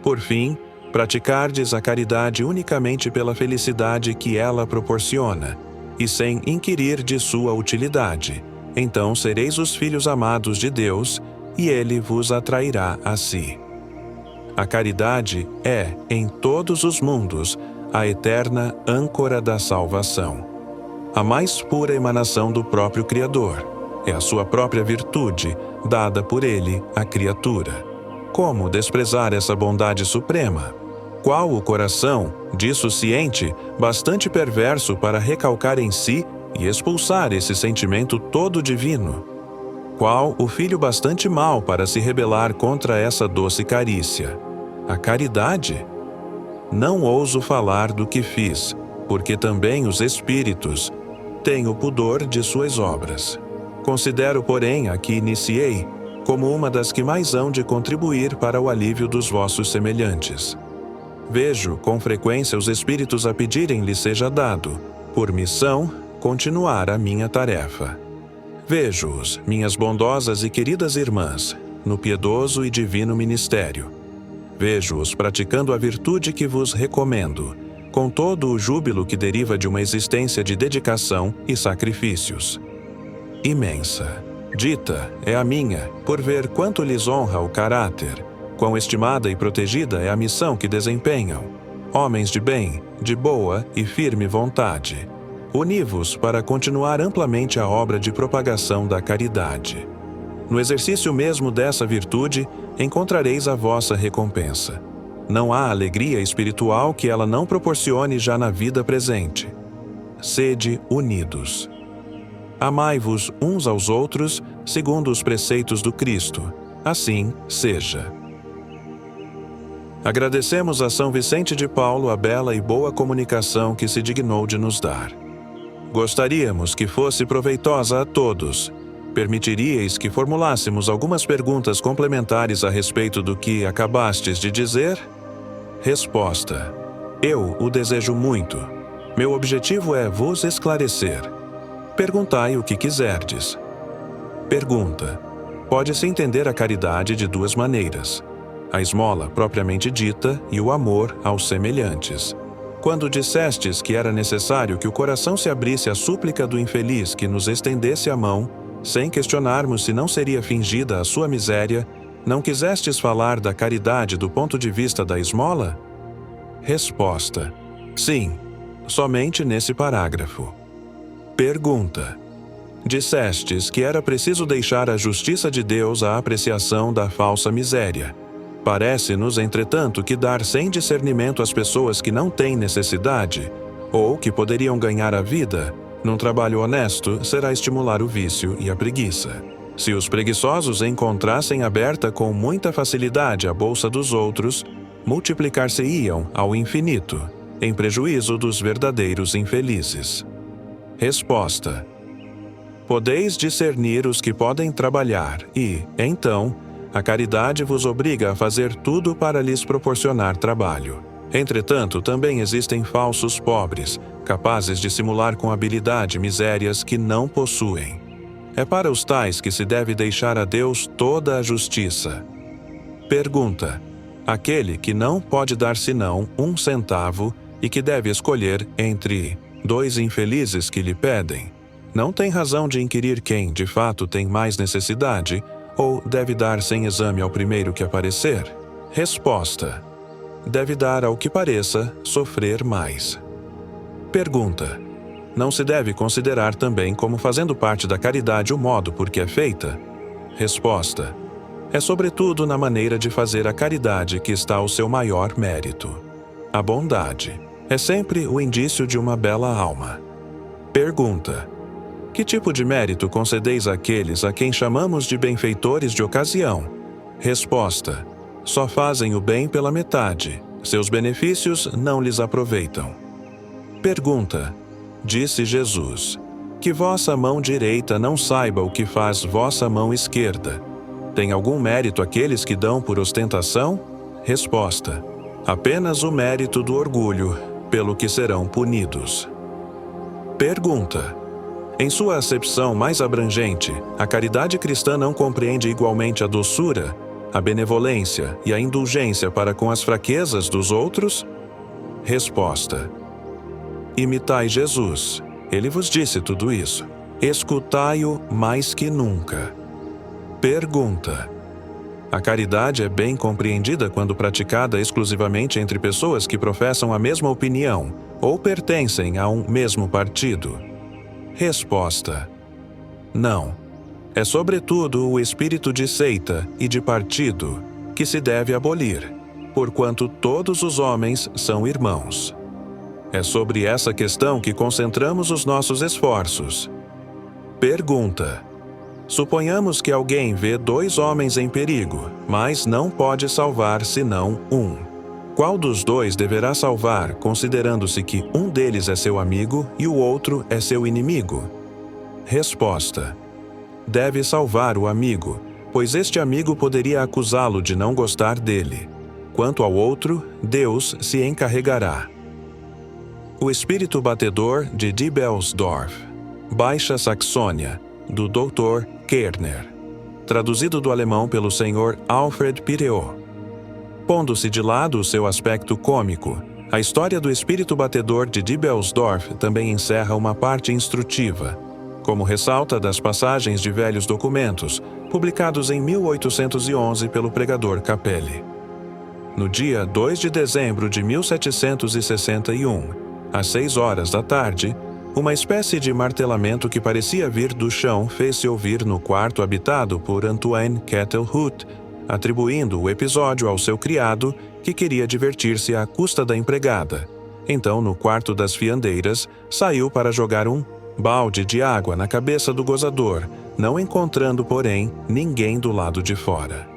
por fim, praticardes a caridade unicamente pela felicidade que ela proporciona, e sem inquirir de sua utilidade, então sereis os filhos amados de Deus, e Ele vos atrairá a si. A caridade é, em todos os mundos, a eterna âncora da salvação. A mais pura emanação do próprio Criador. É a sua própria virtude, dada por Ele à criatura. Como desprezar essa bondade suprema? Qual o coração, disso ciente, bastante perverso para recalcar em si e expulsar esse sentimento todo divino? Qual o filho bastante mau para se rebelar contra essa doce carícia? A caridade? Não ouso falar do que fiz, porque também os espíritos têm o pudor de suas obras. Considero, porém, a que iniciei como uma das que mais hão de contribuir para o alívio dos vossos semelhantes. Vejo, com frequência, os espíritos a pedirem-lhe seja dado, por missão, continuar a minha tarefa. Vejo-os, minhas bondosas e queridas irmãs, no piedoso e divino ministério. Vejo-os praticando a virtude que vos recomendo, com todo o júbilo que deriva de uma existência de dedicação e sacrifícios. Imensa, dita, é a minha, por ver quanto lhes honra o caráter, quão estimada e protegida é a missão que desempenham. Homens de bem, de boa e firme vontade, uni-vos para continuar amplamente a obra de propagação da caridade. No exercício mesmo dessa virtude, encontrareis a vossa recompensa. Não há alegria espiritual que ela não proporcione já na vida presente. Sede unidos. Amai-vos uns aos outros, segundo os preceitos do Cristo. Assim seja. Agradecemos a São Vicente de Paulo a bela e boa comunicação que se dignou de nos dar. Gostaríamos que fosse proveitosa a todos. Permitiríeis que formulássemos algumas perguntas complementares a respeito do que acabastes de dizer? Resposta: eu o desejo muito. Meu objetivo é vos esclarecer. Perguntai o que quiserdes. Pergunta: pode-se entender a caridade de duas maneiras: a esmola propriamente dita e o amor aos semelhantes. Quando dissestes que era necessário que o coração se abrisse à súplica do infeliz que nos estendesse a mão, sem questionarmos se não seria fingida a sua miséria, não quisestes falar da caridade do ponto de vista da esmola? Resposta: sim, somente nesse parágrafo. Pergunta: dissestes que era preciso deixar a justiça de Deus à apreciação da falsa miséria. Parece-nos, entretanto, que dar sem discernimento às pessoas que não têm necessidade, ou que poderiam ganhar a vida, num trabalho honesto, será estimular o vício e a preguiça. Se os preguiçosos encontrassem aberta com muita facilidade a bolsa dos outros, multiplicar-se-iam ao infinito, em prejuízo dos verdadeiros infelizes. Resposta: podeis discernir os que podem trabalhar e, então, a caridade vos obriga a fazer tudo para lhes proporcionar trabalho. Entretanto, também existem falsos pobres, capazes de simular com habilidade misérias que não possuem. É para os tais que se deve deixar a Deus toda a justiça. Pergunta: aquele que não pode dar senão 1 centavo e que deve escolher entre 2 infelizes que lhe pedem, não tem razão de inquirir quem, de fato, tem mais necessidade, ou deve dar sem exame ao primeiro que aparecer? Resposta: deve dar ao que pareça sofrer mais. Pergunta: não se deve considerar também como fazendo parte da caridade o modo por que é feita? Resposta: é sobretudo na maneira de fazer a caridade que está o seu maior mérito. A bondade é sempre o indício de uma bela alma. Pergunta: que tipo de mérito concedeis àqueles a quem chamamos de benfeitores de ocasião? Resposta: só fazem o bem pela metade, seus benefícios não lhes aproveitam. Pergunta: disse Jesus: que vossa mão direita não saiba o que faz vossa mão esquerda. Tem algum mérito aqueles que dão por ostentação? Resposta: apenas o mérito do orgulho, pelo que serão punidos. Pergunta: em sua acepção mais abrangente, a caridade cristã não compreende igualmente a doçura, a benevolência e a indulgência para com as fraquezas dos outros? Resposta: imitai Jesus. Ele vos disse tudo isso. Escutai-o mais que nunca. Pergunta: a caridade é bem compreendida quando praticada exclusivamente entre pessoas que professam a mesma opinião ou pertencem a um mesmo partido? Resposta: não. É sobretudo o espírito de seita e de partido que se deve abolir, porquanto todos os homens são irmãos. É sobre essa questão que concentramos os nossos esforços. Pergunta: suponhamos que alguém vê 2 homens em perigo, mas não pode salvar senão um. Qual dos 2 deverá salvar, considerando-se que um deles é seu amigo e o outro é seu inimigo? Resposta: deve salvar o amigo, pois este amigo poderia acusá-lo de não gostar dele. Quanto ao outro, Deus se encarregará. O Espírito Batedor de Diebelsdorf, Baixa Saxônia, do Dr. Kerner. Traduzido do alemão pelo Sr. Alfred Pireau. Pondo-se de lado o seu aspecto cômico, a história do Espírito Batedor de Diebelsdorf também encerra uma parte instrutiva, como ressalta das passagens de velhos documentos, publicados em 1811 pelo pregador Capelli. No dia 2 de dezembro de 1761, às 6 horas da tarde, uma espécie de martelamento que parecia vir do chão fez-se ouvir no quarto habitado por Antoine Kettelhut, atribuindo o episódio ao seu criado, que queria divertir-se à custa da empregada. Então, no quarto das fiandeiras, saiu para jogar um balde de água na cabeça do gozador, não encontrando, porém, ninguém do lado de fora.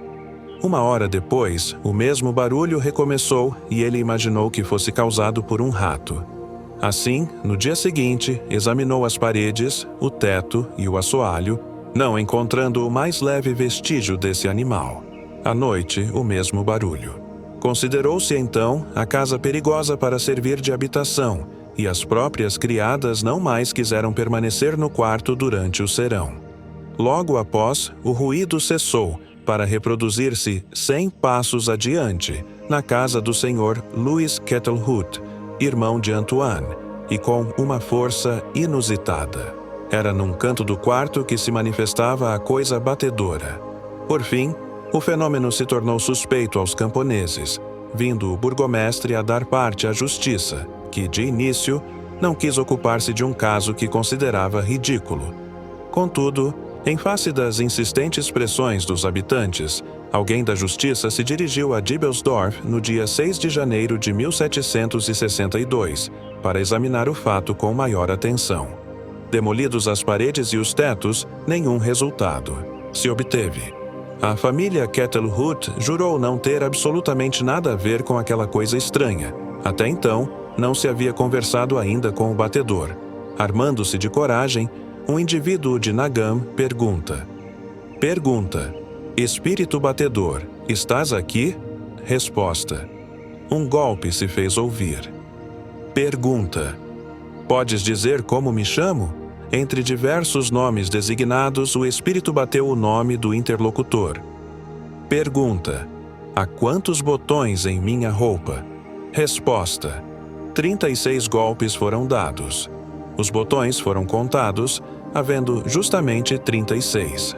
1 hora depois, o mesmo barulho recomeçou e ele imaginou que fosse causado por um rato. Assim, no dia seguinte, examinou as paredes, o teto e o assoalho, não encontrando o mais leve vestígio desse animal. À noite, o mesmo barulho. Considerou-se então a casa perigosa para servir de habitação, e as próprias criadas não mais quiseram permanecer no quarto durante o serão. Logo após, o ruído cessou, para reproduzir-se 100 passos adiante, na casa do Sr. Louis Kettelhut, irmão de Antoine, e com uma força inusitada. Era num canto do quarto que se manifestava a coisa batedora. Por fim, o fenômeno se tornou suspeito aos camponeses, vindo o burgomestre a dar parte à justiça, que, de início, não quis ocupar-se de um caso que considerava ridículo. Contudo, em face das insistentes pressões dos habitantes, alguém da justiça se dirigiu a Diebelsdorf no dia 6 de janeiro de 1762, para examinar o fato com maior atenção. Demolidos as paredes e os tetos, nenhum resultado se obteve. A família Kettelhut jurou não ter absolutamente nada a ver com aquela coisa estranha. Até então, não se havia conversado ainda com o batedor. Armando-se de coragem, um indivíduo de Nagam pergunta: Espírito batedor, estás aqui? Resposta: um golpe se fez ouvir. Pergunta: podes dizer como me chamo? Entre diversos nomes designados, o espírito bateu o nome do interlocutor. Pergunta: Há quantos botões em minha roupa? Resposta: 36 golpes foram dados. Os botões foram contados, havendo justamente 36.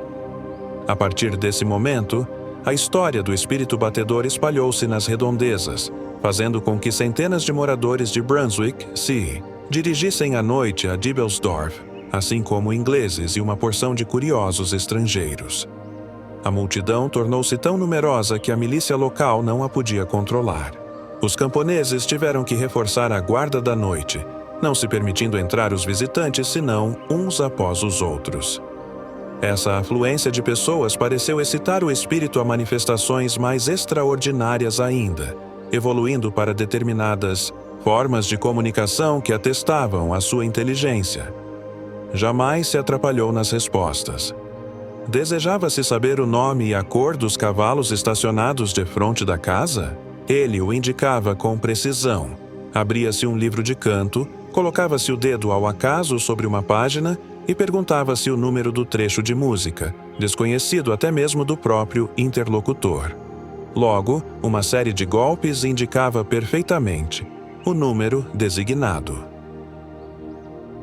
A partir desse momento, a história do espírito batedor espalhou-se nas redondezas, fazendo com que centenas de moradores de Brunswick se dirigissem à noite a Dibelsdorf, assim como ingleses e uma porção de curiosos estrangeiros. A multidão tornou-se tão numerosa que a milícia local não a podia controlar. Os camponeses tiveram que reforçar a guarda da noite, não se permitindo entrar os visitantes senão uns após os outros. Essa afluência de pessoas pareceu excitar o espírito a manifestações mais extraordinárias ainda, evoluindo para determinadas formas de comunicação que atestavam a sua inteligência. Jamais se atrapalhou nas respostas. Desejava-se saber o nome e a cor dos cavalos estacionados defronte da casa? Ele o indicava com precisão. Abria-se um livro de canto, colocava-se o dedo ao acaso sobre uma página e perguntava-se o número do trecho de música, desconhecido até mesmo do próprio interlocutor. Logo, uma série de golpes indicava perfeitamente o número designado.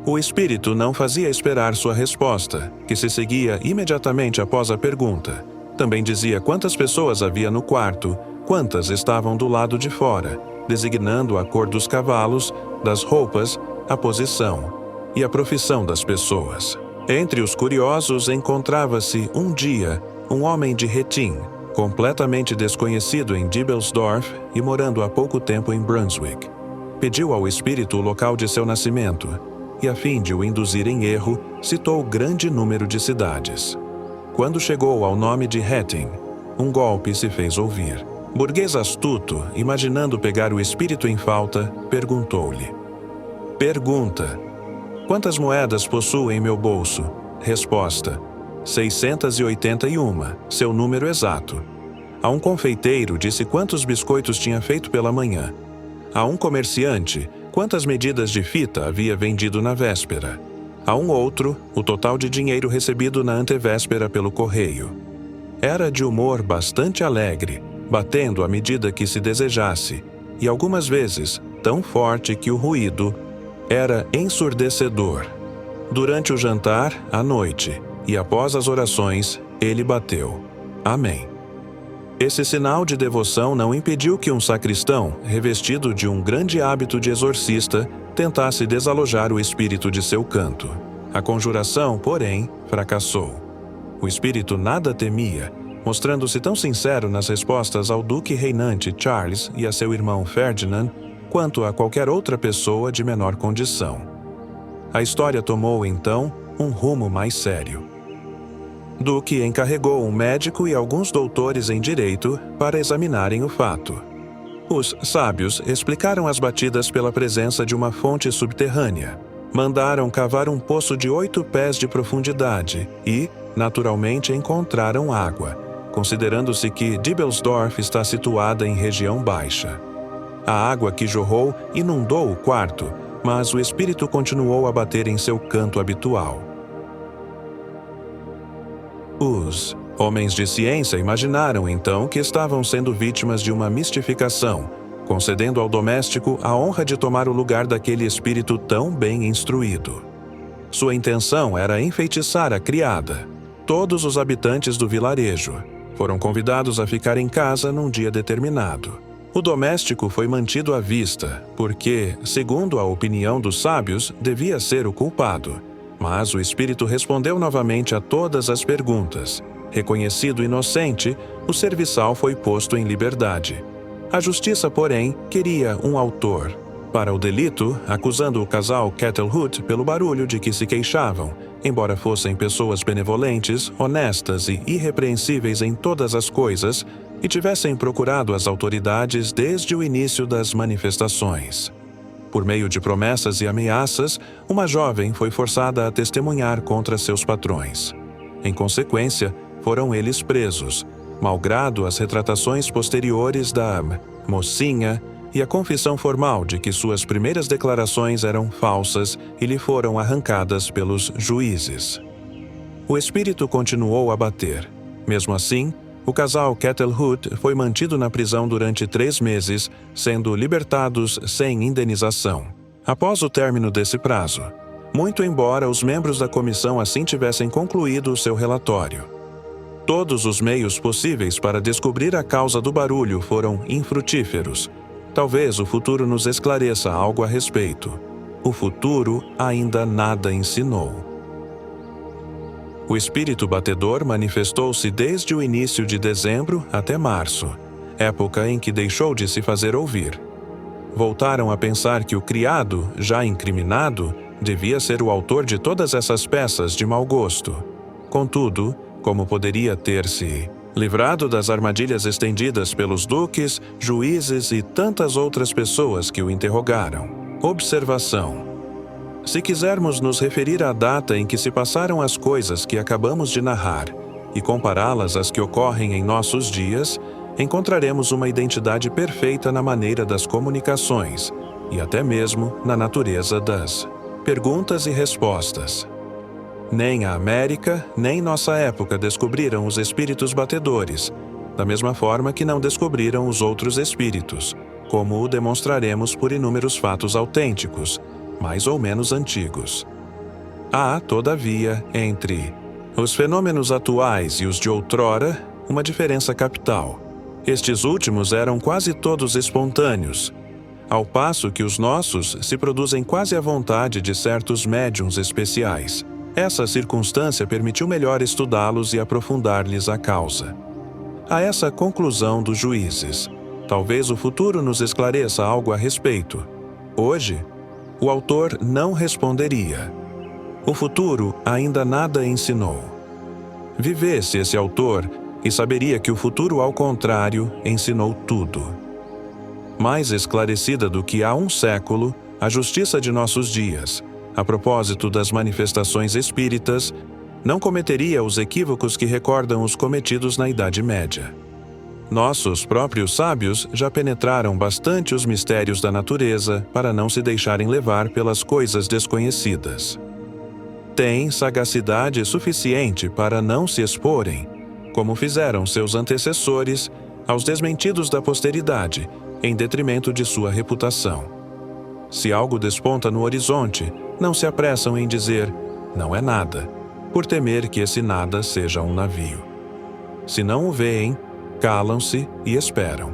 O espírito não fazia esperar sua resposta, que se seguia imediatamente após a pergunta. Também dizia quantas pessoas havia no quarto, quantas estavam do lado de fora, designando a cor dos cavalos, das roupas, a posição e a profissão das pessoas. Entre os curiosos encontrava-se um dia um homem de Rettin, completamente desconhecido em Dibelsdorf e morando há pouco tempo em Brunswick. Pediu ao espírito o local de seu nascimento e, a fim de o induzir em erro, citou grande número de cidades. Quando chegou ao nome de Rettin, um golpe se fez ouvir. Burguês astuto, imaginando pegar o espírito em falta, perguntou-lhe: Pergunta: quantas moedas possuo em meu bolso? Resposta: 681, seu número exato. A um confeiteiro disse quantos biscoitos tinha feito pela manhã. A um comerciante, quantas medidas de fita havia vendido na véspera. A um outro, o total de dinheiro recebido na antevéspera pelo correio. Era de humor bastante alegre, batendo à medida que se desejasse, e algumas vezes tão forte que o ruído era ensurdecedor. Durante o jantar, à noite, e após as orações, ele bateu. Amém. Esse sinal de devoção não impediu que um sacristão, revestido de um grande hábito de exorcista, tentasse desalojar o espírito de seu canto. A conjuração, porém, fracassou. O espírito nada temia, mostrando-se tão sincero nas respostas ao duque reinante Charles e a seu irmão Ferdinand, quanto a qualquer outra pessoa de menor condição. A história tomou, então, um rumo mais sério. Duque encarregou um médico e alguns doutores em direito para examinarem o fato. Os sábios explicaram as batidas pela presença de uma fonte subterrânea. Mandaram cavar um poço de 8 pés de profundidade e, naturalmente, encontraram água, considerando-se que Dibelsdorf está situada em região baixa. A água que jorrou inundou o quarto, mas o espírito continuou a bater em seu canto habitual. Os homens de ciência imaginaram, então, que estavam sendo vítimas de uma mistificação, concedendo ao doméstico a honra de tomar o lugar daquele espírito tão bem instruído. Sua intenção era enfeitiçar a criada. Todos os habitantes do vilarejo foram convidados a ficar em casa num dia determinado. O doméstico foi mantido à vista, porque, segundo a opinião dos sábios, devia ser o culpado. Mas o espírito respondeu novamente a todas as perguntas. Reconhecido inocente, o serviçal foi posto em liberdade. A justiça, porém, queria um autor para o delito, acusando o casal Kettlehut pelo barulho de que se queixavam, embora fossem pessoas benevolentes, honestas e irrepreensíveis em todas as coisas, e tivessem procurado as autoridades desde o início das manifestações. Por meio de promessas e ameaças, uma jovem foi forçada a testemunhar contra seus patrões. Em consequência, foram eles presos, malgrado as retratações posteriores da mocinha e a confissão formal de que suas primeiras declarações eram falsas e lhe foram arrancadas pelos juízes. O espírito continuou a bater. Mesmo assim, O casal Ketelhout foi mantido na prisão durante 3 meses, sendo libertados sem indenização. Após o término desse prazo, muito embora os membros da comissão assim tivessem concluído o seu relatório, todos os meios possíveis para descobrir a causa do barulho foram infrutíferos. Talvez o futuro nos esclareça algo a respeito. O futuro ainda nada ensinou. O espírito batedor manifestou-se desde o início de dezembro até março, época em que deixou de se fazer ouvir. Voltaram a pensar que o criado, já incriminado, devia ser o autor de todas essas peças de mau gosto. Contudo, como poderia ter-se livrado das armadilhas estendidas pelos duques, juízes e tantas outras pessoas que o interrogaram? Observação: se quisermos nos referir à data em que se passaram as coisas que acabamos de narrar e compará-las às que ocorrem em nossos dias, encontraremos uma identidade perfeita na maneira das comunicações e até mesmo na natureza das perguntas e respostas. Nem a América, nem nossa época descobriram os espíritos batedores, da mesma forma que não descobriram os outros espíritos, como o demonstraremos por inúmeros fatos autênticos, mais ou menos antigos. Há, todavia, entre os fenômenos atuais e os de outrora, uma diferença capital. Estes últimos eram quase todos espontâneos, ao passo que os nossos se produzem quase à vontade de certos médiuns especiais. Essa circunstância permitiu melhor estudá-los e aprofundar-lhes a causa. A essa conclusão dos juízes, talvez o futuro nos esclareça algo a respeito. Hoje, o autor não responderia. O futuro ainda nada ensinou. Vivesse esse autor e saberia que o futuro, ao contrário, ensinou tudo. Mais esclarecida do que há um século, a justiça de nossos dias, a propósito das manifestações espíritas, não cometeria os equívocos que recordam os cometidos na Idade Média. Nossos próprios sábios já penetraram bastante os mistérios da natureza para não se deixarem levar pelas coisas desconhecidas. Têm sagacidade suficiente para não se exporem, como fizeram seus antecessores, aos desmentidos da posteridade, em detrimento de sua reputação. Se algo desponta no horizonte, não se apressam em dizer, não é nada, por temer que esse nada seja um navio. Se não o veem, calam-se e esperam.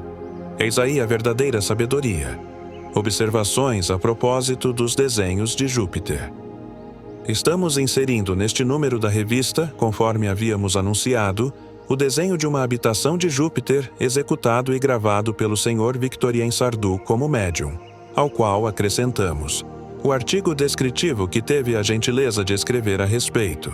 Eis aí a verdadeira sabedoria. Observações a propósito dos desenhos de Júpiter. Estamos inserindo neste número da revista, conforme havíamos anunciado, o desenho de uma habitação de Júpiter executado e gravado pelo Sr. Victorien Sardou como médium, ao qual acrescentamos o artigo descritivo que teve a gentileza de escrever a respeito.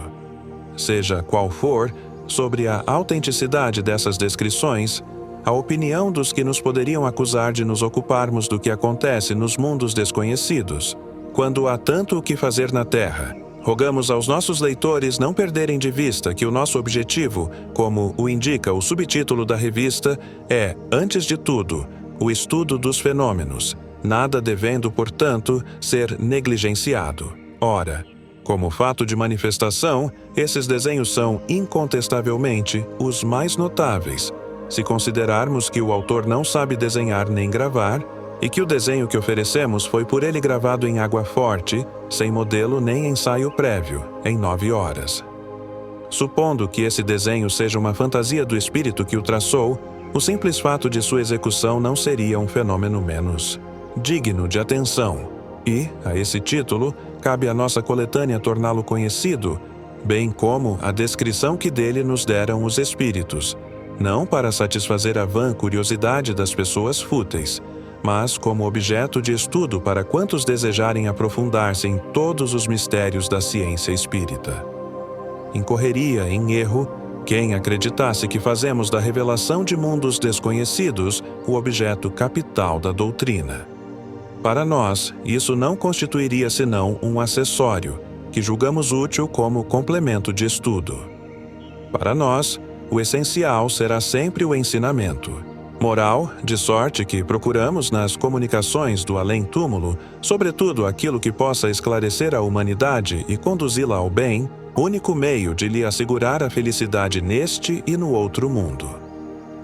Seja qual for, sobre a autenticidade dessas descrições, a opinião dos que nos poderiam acusar de nos ocuparmos do que acontece nos mundos desconhecidos, quando há tanto o que fazer na Terra, rogamos aos nossos leitores não perderem de vista que o nosso objetivo, como o indica o subtítulo da revista, é, antes de tudo, o estudo dos fenômenos, nada devendo, portanto, ser negligenciado. Ora, como fato de manifestação, esses desenhos são, incontestavelmente, os mais notáveis, se considerarmos que o autor não sabe desenhar nem gravar, e que o desenho que oferecemos foi por ele gravado em água forte, sem modelo nem ensaio prévio, em 9 horas. Supondo que esse desenho seja uma fantasia do espírito que o traçou, o simples fato de sua execução não seria um fenômeno menos digno de atenção, e, a esse título, cabe à nossa coletânea torná-lo conhecido, bem como a descrição que dele nos deram os espíritos, não para satisfazer a vã curiosidade das pessoas fúteis, mas como objeto de estudo para quantos desejarem aprofundar-se em todos os mistérios da ciência espírita. Incorreria em erro quem acreditasse que fazemos da revelação de mundos desconhecidos o objeto capital da doutrina. Para nós, isso não constituiria senão um acessório, que julgamos útil como complemento de estudo. Para nós, o essencial será sempre o ensinamento. Moral, de sorte que procuramos nas comunicações do além-túmulo, sobretudo aquilo que possa esclarecer a humanidade e conduzi-la ao bem, único meio de lhe assegurar a felicidade neste e no outro mundo.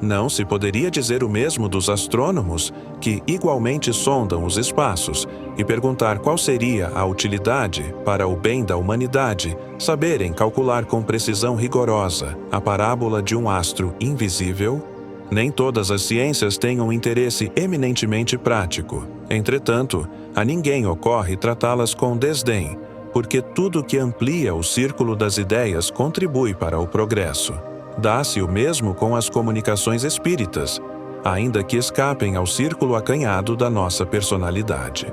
Não se poderia dizer o mesmo dos astrônomos, que igualmente sondam os espaços, e perguntar qual seria a utilidade, para o bem da humanidade, saberem calcular com precisão rigorosa a parábola de um astro invisível? Nem todas as ciências têm um interesse eminentemente prático. Entretanto, a ninguém ocorre tratá-las com desdém, porque tudo que amplia o círculo das ideias contribui para o progresso. Dá-se o mesmo com as comunicações espíritas, ainda que escapem ao círculo acanhado da nossa personalidade.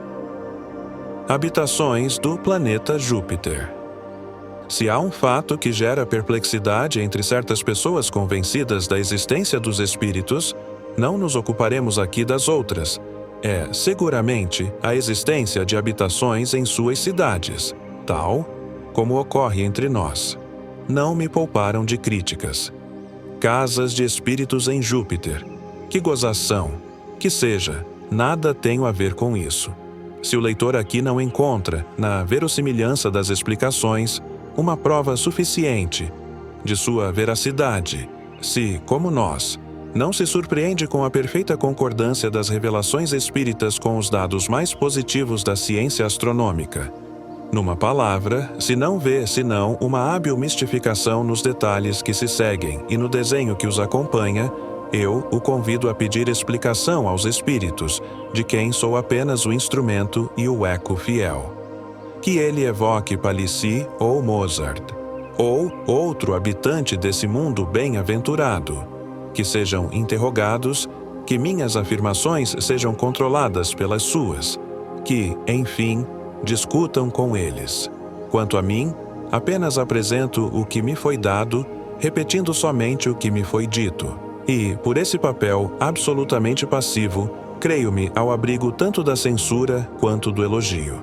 Habitações do planeta Júpiter. Se há um fato que gera perplexidade entre certas pessoas convencidas da existência dos espíritos, não nos ocuparemos aqui das outras. É, seguramente, a existência de habitações em suas cidades, tal como ocorre entre nós. Não me pouparam de críticas. Casas de espíritos em Júpiter. Que gozação! Que seja, nada tenho a ver com isso. Se o leitor aqui não encontra, na verossimilhança das explicações, uma prova suficiente de sua veracidade, se, como nós, não se surpreende com a perfeita concordância das revelações espíritas com os dados mais positivos da ciência astronômica, numa palavra, se não vê senão uma hábil mistificação nos detalhes que se seguem e no desenho que os acompanha, eu o convido a pedir explicação aos espíritos, de quem sou apenas o instrumento e o eco fiel. Que ele evoque Palissy ou Mozart, ou outro habitante desse mundo bem-aventurado, que sejam interrogados, que minhas afirmações sejam controladas pelas suas, que, enfim, discutam com eles. Quanto a mim, apenas apresento o que me foi dado, repetindo somente o que me foi dito. E, por esse papel absolutamente passivo, creio-me ao abrigo tanto da censura quanto do elogio.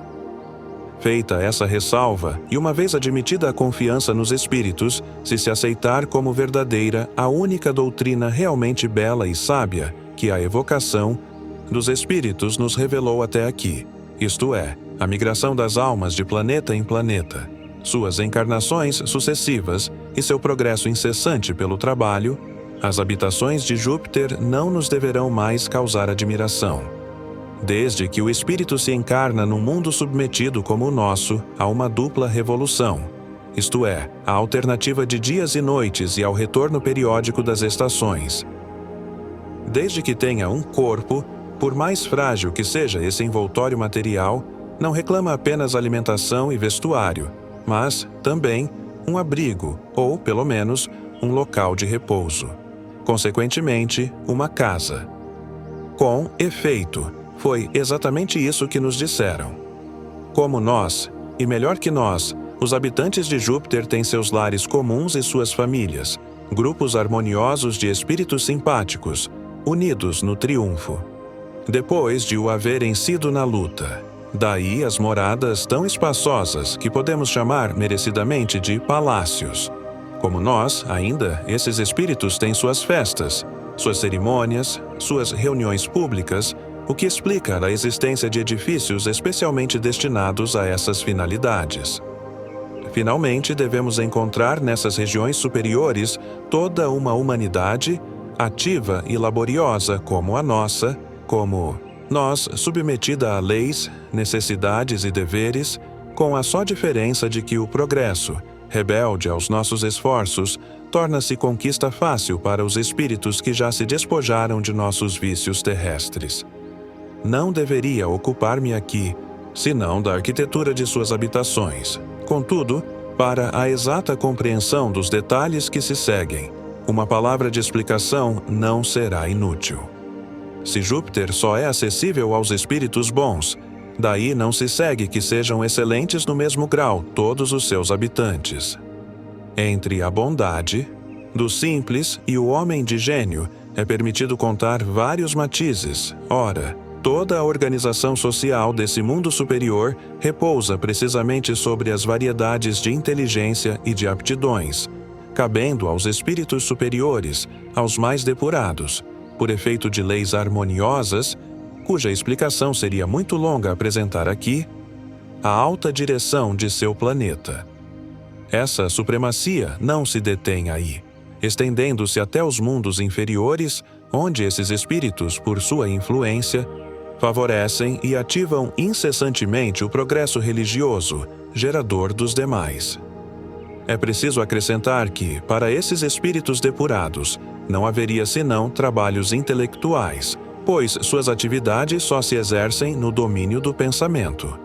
Feita essa ressalva, e uma vez admitida a confiança nos espíritos, se aceitar como verdadeira a única doutrina realmente bela e sábia que a evocação dos espíritos nos revelou até aqui, isto é, a migração das almas de planeta em planeta, suas encarnações sucessivas e seu progresso incessante pelo trabalho, as habitações de Júpiter não nos deverão mais causar admiração. Desde que o espírito se encarna num mundo submetido como o nosso a uma dupla revolução, isto é, a alternativa de dias e noites e ao retorno periódico das estações. Desde que tenha um corpo, por mais frágil que seja esse envoltório material, não reclama apenas alimentação e vestuário, mas também um abrigo, ou, pelo menos, um local de repouso. Consequentemente, uma casa. Com efeito, foi exatamente isso que nos disseram. Como nós, e melhor que nós, os habitantes de Júpiter têm seus lares comuns e suas famílias, grupos harmoniosos de espíritos simpáticos, unidos no triunfo. Depois de o haverem sido na luta. Daí as moradas tão espaçosas que podemos chamar merecidamente de palácios. Como nós, ainda, esses espíritos têm suas festas, suas cerimônias, suas reuniões públicas, o que explica a existência de edifícios especialmente destinados a essas finalidades. Finalmente, devemos encontrar nessas regiões superiores toda uma humanidade ativa e laboriosa como a nossa, como nós, submetida a leis, necessidades e deveres, com a só diferença de que o progresso, rebelde aos nossos esforços, torna-se conquista fácil para os espíritos que já se despojaram de nossos vícios terrestres. Não deveria ocupar-me aqui, senão da arquitetura de suas habitações. Contudo, para a exata compreensão dos detalhes que se seguem, uma palavra de explicação não será inútil. Se Júpiter só é acessível aos espíritos bons, daí não se segue que sejam excelentes no mesmo grau todos os seus habitantes. Entre a bondade do simples e o homem de gênio é permitido contar vários matizes. Ora, toda a organização social desse mundo superior repousa precisamente sobre as variedades de inteligência e de aptidões, cabendo aos espíritos superiores, aos mais depurados, por efeito de leis harmoniosas, cuja explicação seria muito longa a apresentar aqui, a alta direção de seu planeta. Essa supremacia não se detém aí. estendendo-se até os mundos inferiores, onde esses espíritos, por sua influência, favorecem e ativam incessantemente o progresso religioso, gerador dos demais. É preciso acrescentar que, para esses espíritos depurados, não haveria senão trabalhos intelectuais, pois suas atividades só se exercem no domínio do pensamento.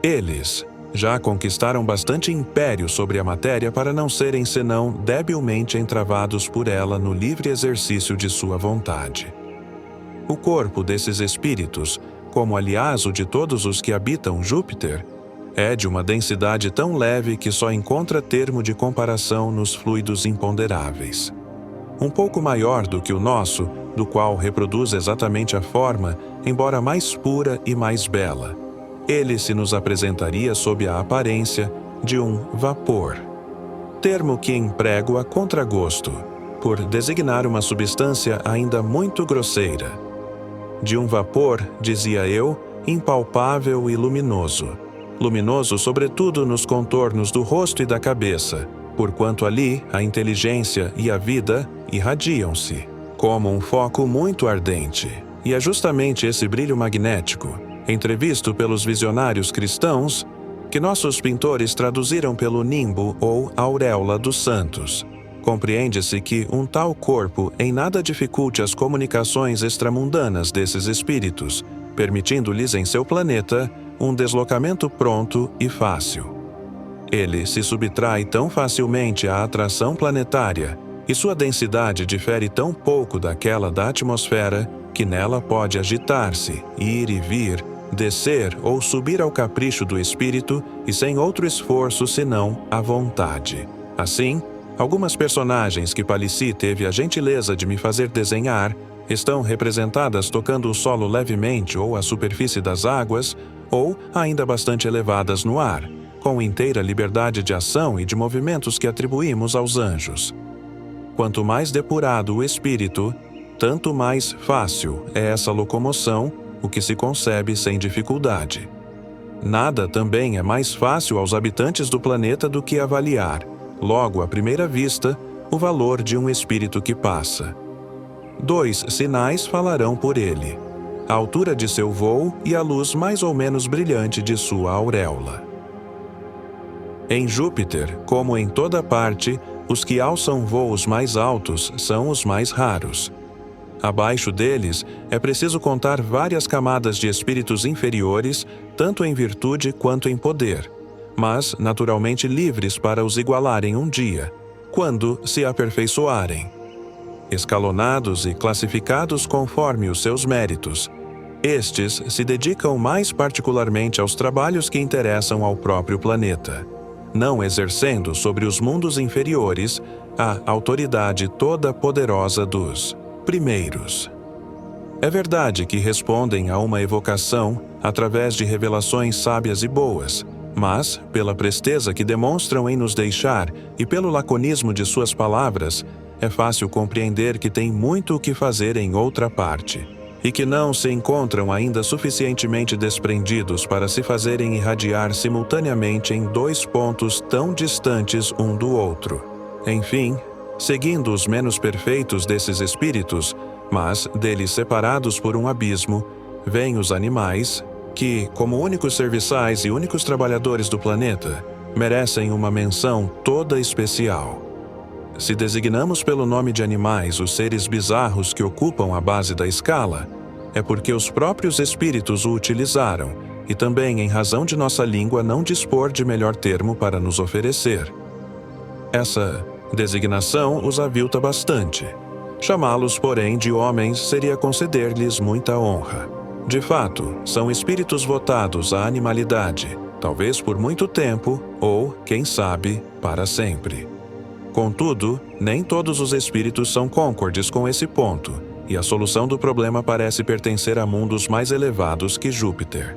Eles já conquistaram bastante império sobre a matéria para não serem senão debilmente entravados por ela no livre exercício de sua vontade. O corpo desses espíritos, como aliás o de todos os que habitam Júpiter, é de uma densidade tão leve que só encontra termo de comparação nos fluidos imponderáveis. Um pouco maior do que o nosso, do qual reproduz exatamente a forma, embora mais pura e mais bela. Ele se nos apresentaria sob a aparência de um vapor, termo que emprego a contragosto, por designar uma substância ainda muito grosseira. De um vapor, dizia eu, impalpável e luminoso. Luminoso sobretudo nos contornos do rosto e da cabeça, porquanto ali a inteligência e a vida irradiam-se, como um foco muito ardente. E é justamente esse brilho magnético, entrevisto pelos visionários cristãos, que nossos pintores traduziram pelo nimbo ou auréola dos santos. Compreende-se que um tal corpo em nada dificulte as comunicações extramundanas desses espíritos, permitindo-lhes em seu planeta um deslocamento pronto e fácil. Ele se subtrai tão facilmente à atração planetária e sua densidade difere tão pouco daquela da atmosfera que nela pode agitar-se, ir e vir, descer ou subir ao capricho do espírito e sem outro esforço senão a vontade. Assim, algumas personagens que Palissy teve a gentileza de me fazer desenhar estão representadas tocando o solo levemente ou a superfície das águas, ou ainda bastante elevadas no ar, com inteira liberdade de ação e de movimentos que atribuímos aos anjos. Quanto mais depurado o espírito, tanto mais fácil é essa locomoção, o que se concebe sem dificuldade. Nada também é mais fácil aos habitantes do planeta do que avaliar, logo à primeira vista, o valor de um espírito que passa. 2 sinais falarão por ele: a altura de seu voo e a luz mais ou menos brilhante de sua auréola. Em Júpiter, como em toda parte, os que alçam voos mais altos são os mais raros. Abaixo deles, é preciso contar várias camadas de espíritos inferiores, tanto em virtude quanto em poder, mas naturalmente livres para os igualarem um dia, quando se aperfeiçoarem. Escalonados e classificados conforme os seus méritos, estes se dedicam mais particularmente aos trabalhos que interessam ao próprio planeta, não exercendo sobre os mundos inferiores a autoridade toda poderosa dos primeiros. É verdade que respondem a uma evocação através de revelações sábias e boas, mas, pela presteza que demonstram em nos deixar e pelo laconismo de suas palavras, é fácil compreender que têm muito o que fazer em outra parte, e que não se encontram ainda suficientemente desprendidos para se fazerem irradiar simultaneamente em 2 pontos tão distantes um do outro. Enfim, seguindo os menos perfeitos desses espíritos, mas deles separados por um abismo, vêm os animais, que, como únicos serviçais e únicos trabalhadores do planeta, merecem uma menção toda especial. Se designamos pelo nome de animais os seres bizarros que ocupam a base da escala, é porque os próprios espíritos o utilizaram, e também em razão de nossa língua não dispor de melhor termo para nos oferecer. Essa designação os avilta bastante. Chamá-los, porém, de homens seria conceder-lhes muita honra. De fato, são espíritos votados à animalidade, talvez por muito tempo, ou, quem sabe, para sempre. Contudo, nem todos os espíritos são concordes com esse ponto, e a solução do problema parece pertencer a mundos mais elevados que Júpiter.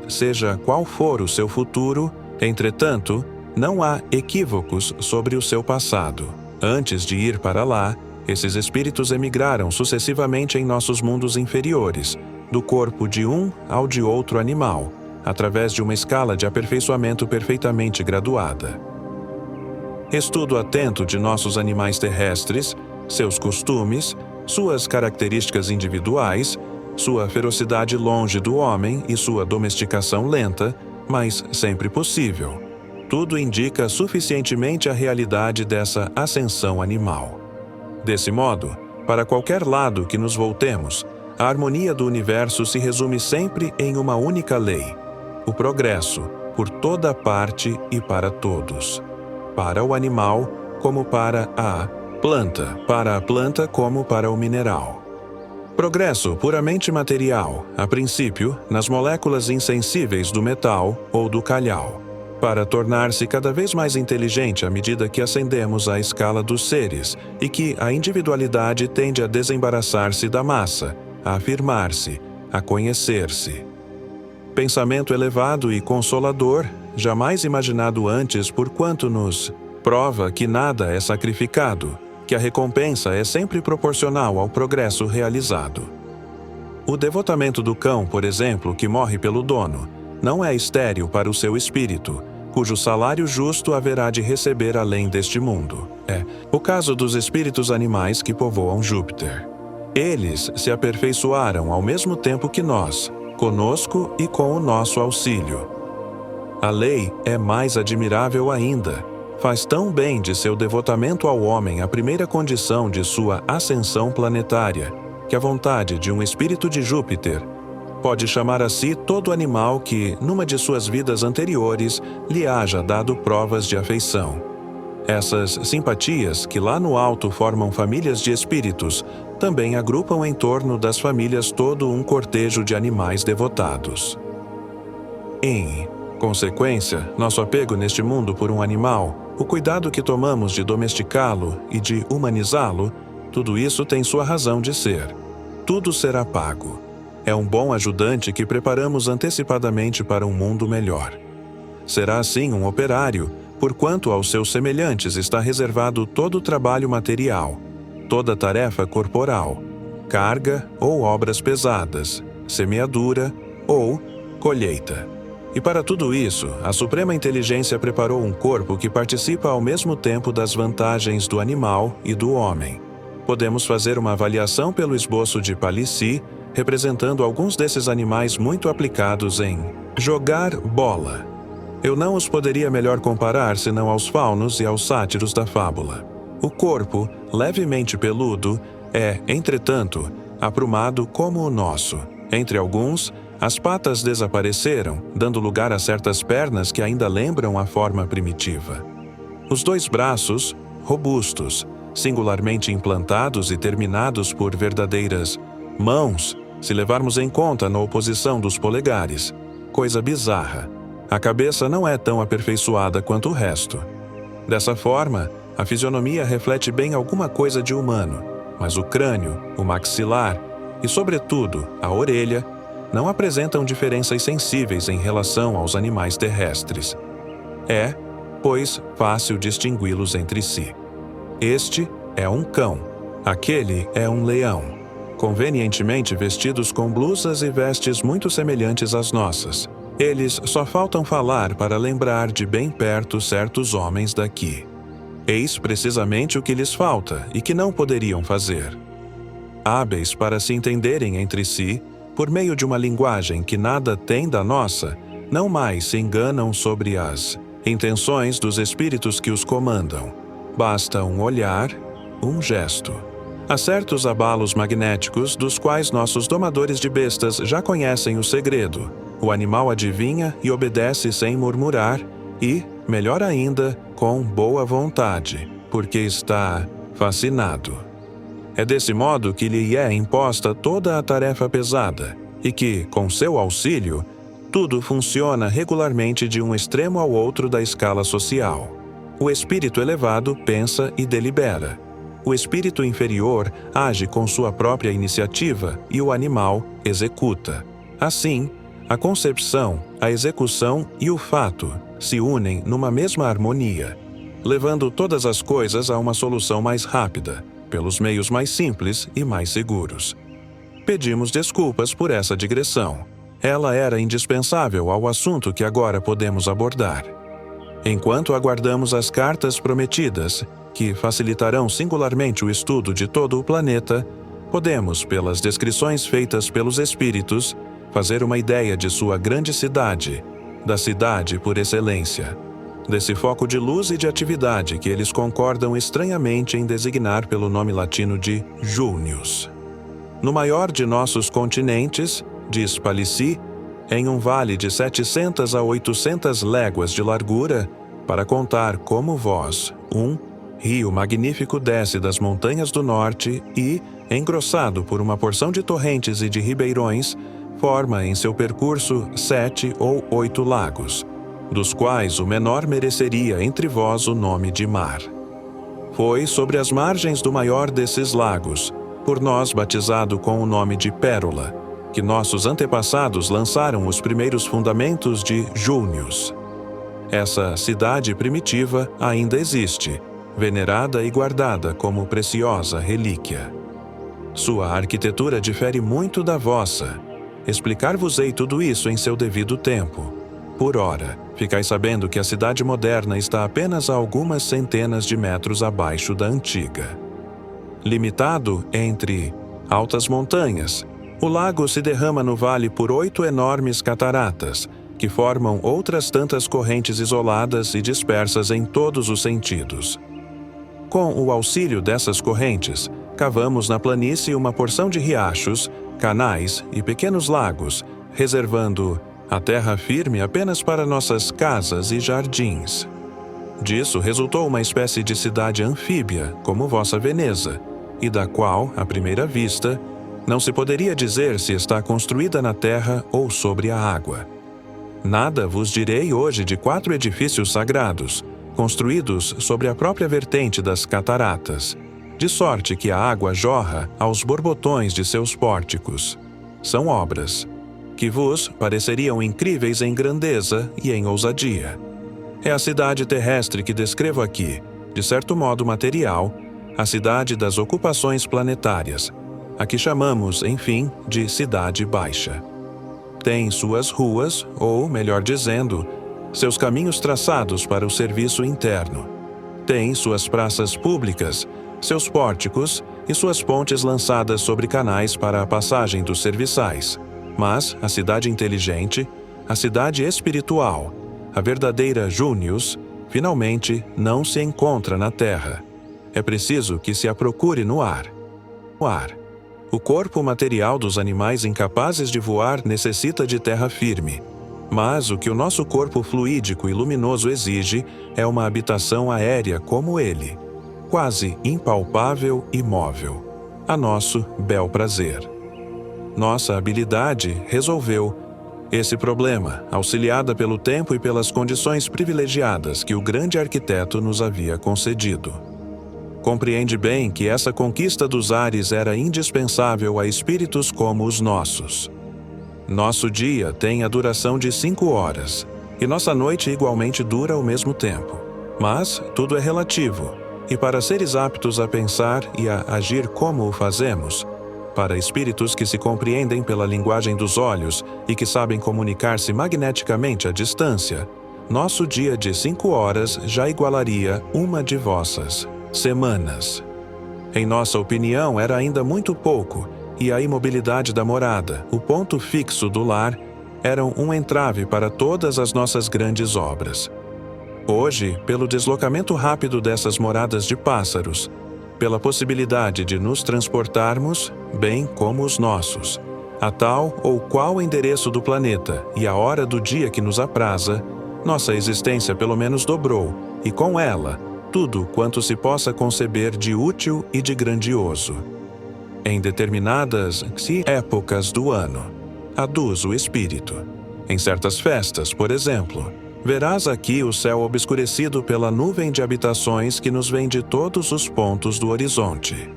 Seja qual for o seu futuro, entretanto, não há equívocos sobre o seu passado. Antes de ir para lá, esses espíritos emigraram sucessivamente em nossos mundos inferiores, do corpo de um ao de outro animal, através de uma escala de aperfeiçoamento perfeitamente graduada. estudo atento de nossos animais terrestres, seus costumes, suas características individuais, sua ferocidade longe do homem e sua domesticação lenta, mas sempre possível. Tudo indica suficientemente a realidade dessa ascensão animal. Desse modo, para qualquer lado que nos voltemos, a harmonia do universo se resume sempre em uma única lei: o progresso, por toda parte e para todos. Para o animal, como para a planta como para o mineral. Progresso puramente material, a princípio, nas moléculas insensíveis do metal ou do calhau, para tornar-se cada vez mais inteligente à medida que ascendemos à escala dos seres e que a individualidade tende a desembaraçar-se da massa, a afirmar-se, a conhecer-se. Pensamento elevado e consolador, jamais imaginado antes, porquanto nos prova que nada é sacrificado, que a recompensa é sempre proporcional ao progresso realizado. O devotamento do cão, por exemplo, que morre pelo dono, não é estéril para o seu espírito, cujo salário justo haverá de receber além deste mundo. É o caso dos espíritos animais que povoam Júpiter. Eles se aperfeiçoaram ao mesmo tempo que nós, conosco e com o nosso auxílio. A lei é mais admirável ainda. Faz tão bem de seu devotamento ao homem a primeira condição de sua ascensão planetária, que a vontade de um espírito de Júpiter pode chamar a si todo animal que, numa de suas vidas anteriores, lhe haja dado provas de afeição. Essas simpatias, que lá no alto formam famílias de espíritos, também agrupam em torno das famílias todo um cortejo de animais devotados. Em consequência, nosso apego neste mundo por um animal, o cuidado que tomamos de domesticá-lo e de humanizá-lo, tudo isso tem sua razão de ser. Tudo será pago. É um bom ajudante que preparamos antecipadamente para um mundo melhor. Será assim um operário, porquanto aos seus semelhantes está reservado todo o trabalho material, toda tarefa corporal, carga ou obras pesadas, semeadura ou colheita. E para tudo isso, a Suprema Inteligência preparou um corpo que participa ao mesmo tempo das vantagens do animal e do homem. Podemos fazer uma avaliação pelo esboço de Palissy, representando alguns desses animais muito aplicados em jogar bola. Eu não os poderia melhor comparar senão aos faunos e aos sátiros da fábula. O corpo, levemente peludo, é, entretanto, aprumado como o nosso. Entre alguns, as patas desapareceram, dando lugar a certas pernas que ainda lembram a forma primitiva. Os dois braços, robustos, singularmente implantados e terminados por verdadeiras mãos, se levarmos em conta na oposição dos polegares. Coisa bizarra. A cabeça não é tão aperfeiçoada quanto o resto. Dessa forma, a fisionomia reflete bem alguma coisa de humano, mas o crânio, o maxilar e, sobretudo, a orelha, não apresentam diferenças sensíveis em relação aos animais terrestres. É, pois, fácil distingui-los entre si. Este é um cão, aquele é um leão, convenientemente vestidos com blusas e vestes muito semelhantes às nossas. Eles só faltam falar para lembrar de bem perto certos homens daqui. Eis precisamente o que lhes falta e que não poderiam fazer. Hábeis para se entenderem entre si, por meio de uma linguagem que nada tem da nossa, não mais se enganam sobre as intenções dos espíritos que os comandam. Basta um olhar, um gesto. Há certos abalos magnéticos dos quais nossos domadores de bestas já conhecem o segredo. O animal adivinha e obedece sem murmurar e, melhor ainda, com boa vontade, porque está fascinado. É desse modo que lhe é imposta toda a tarefa pesada, e que, com seu auxílio, tudo funciona regularmente de um extremo ao outro da escala social. O espírito elevado pensa e delibera. O espírito inferior age com sua própria iniciativa e o animal executa. Assim, a concepção, a execução e o fato se unem numa mesma harmonia, levando todas as coisas a uma solução mais rápida, pelos meios mais simples e mais seguros. Pedimos desculpas por essa digressão. Ela era indispensável ao assunto que agora podemos abordar. Enquanto aguardamos as cartas prometidas, que facilitarão singularmente o estudo de todo o planeta, podemos, pelas descrições feitas pelos espíritos, fazer uma ideia de sua grande cidade, da cidade por excelência, desse foco de luz e de atividade que eles concordam estranhamente em designar pelo nome latino de Június. No maior de nossos continentes, diz Palissy, em um vale de 700 a 800 léguas de largura, para contar como vós, rio magnífico desce das montanhas do norte e, engrossado por uma porção de torrentes e de ribeirões, forma em seu percurso 7 ou 8 lagos, dos quais o menor mereceria entre vós o nome de mar. Foi sobre as margens do maior desses lagos, por nós batizado com o nome de Pérola, que nossos antepassados lançaram os primeiros fundamentos de Június. Essa cidade primitiva ainda existe, venerada e guardada como preciosa relíquia. Sua arquitetura difere muito da vossa. Explicar-vos-ei tudo isso em seu devido tempo. Por ora, ficai sabendo que a cidade moderna está apenas a algumas centenas de metros abaixo da antiga. Limitado entre altas montanhas, o lago se derrama no vale por 8 enormes cataratas, que formam outras tantas correntes isoladas e dispersas em todos os sentidos. Com o auxílio dessas correntes, cavamos na planície uma porção de riachos, canais e pequenos lagos, reservando a terra firme apenas para nossas casas e jardins. Disso resultou uma espécie de cidade anfíbia, como vossa Veneza, e da qual, à primeira vista, não se poderia dizer se está construída na terra ou sobre a água. Nada vos direi hoje de 4 edifícios sagrados, construídos sobre a própria vertente das cataratas, de sorte que a água jorra aos borbotões de seus pórticos. São obras que vos pareceriam incríveis em grandeza e em ousadia. É a cidade terrestre que descrevo aqui, de certo modo material, a cidade das ocupações planetárias, a que chamamos, enfim, de Cidade Baixa. Tem suas ruas, ou, melhor dizendo, seus caminhos traçados para o serviço interno. Tem suas praças públicas, seus pórticos e suas pontes lançadas sobre canais para a passagem dos serviçais. Mas a cidade inteligente, a cidade espiritual, a verdadeira Június, finalmente não se encontra na terra. É preciso que se a procure no ar. O corpo material dos animais incapazes de voar necessita de terra firme. Mas o que o nosso corpo fluídico e luminoso exige é uma habitação aérea como ele, quase impalpável e móvel, a nosso bel prazer. Nossa habilidade resolveu esse problema, auxiliada pelo tempo e pelas condições privilegiadas que o grande arquiteto nos havia concedido. Compreende bem que essa conquista dos ares era indispensável a espíritos como os nossos. Nosso dia tem a duração de 5 horas, e nossa noite igualmente dura ao mesmo tempo. Mas tudo é relativo, e para seres aptos a pensar e a agir como o fazemos, para espíritos que se compreendem pela linguagem dos olhos e que sabem comunicar-se magneticamente à distância, nosso dia de 5 horas já igualaria uma de vossas semanas. Em nossa opinião, era ainda muito pouco, e a imobilidade da morada, o ponto fixo do lar, eram um entrave para todas as nossas grandes obras. Hoje, pelo deslocamento rápido dessas moradas de pássaros, pela possibilidade de nos transportarmos, bem como os nossos, a tal ou qual endereço do planeta e a hora do dia que nos apraza, nossa existência pelo menos dobrou, e com ela, tudo quanto se possa conceber de útil e de grandioso. Em determinadas épocas do ano, aduz o espírito. Em certas festas, por exemplo, verás aqui o céu obscurecido pela nuvem de habitações que nos vem de todos os pontos do horizonte.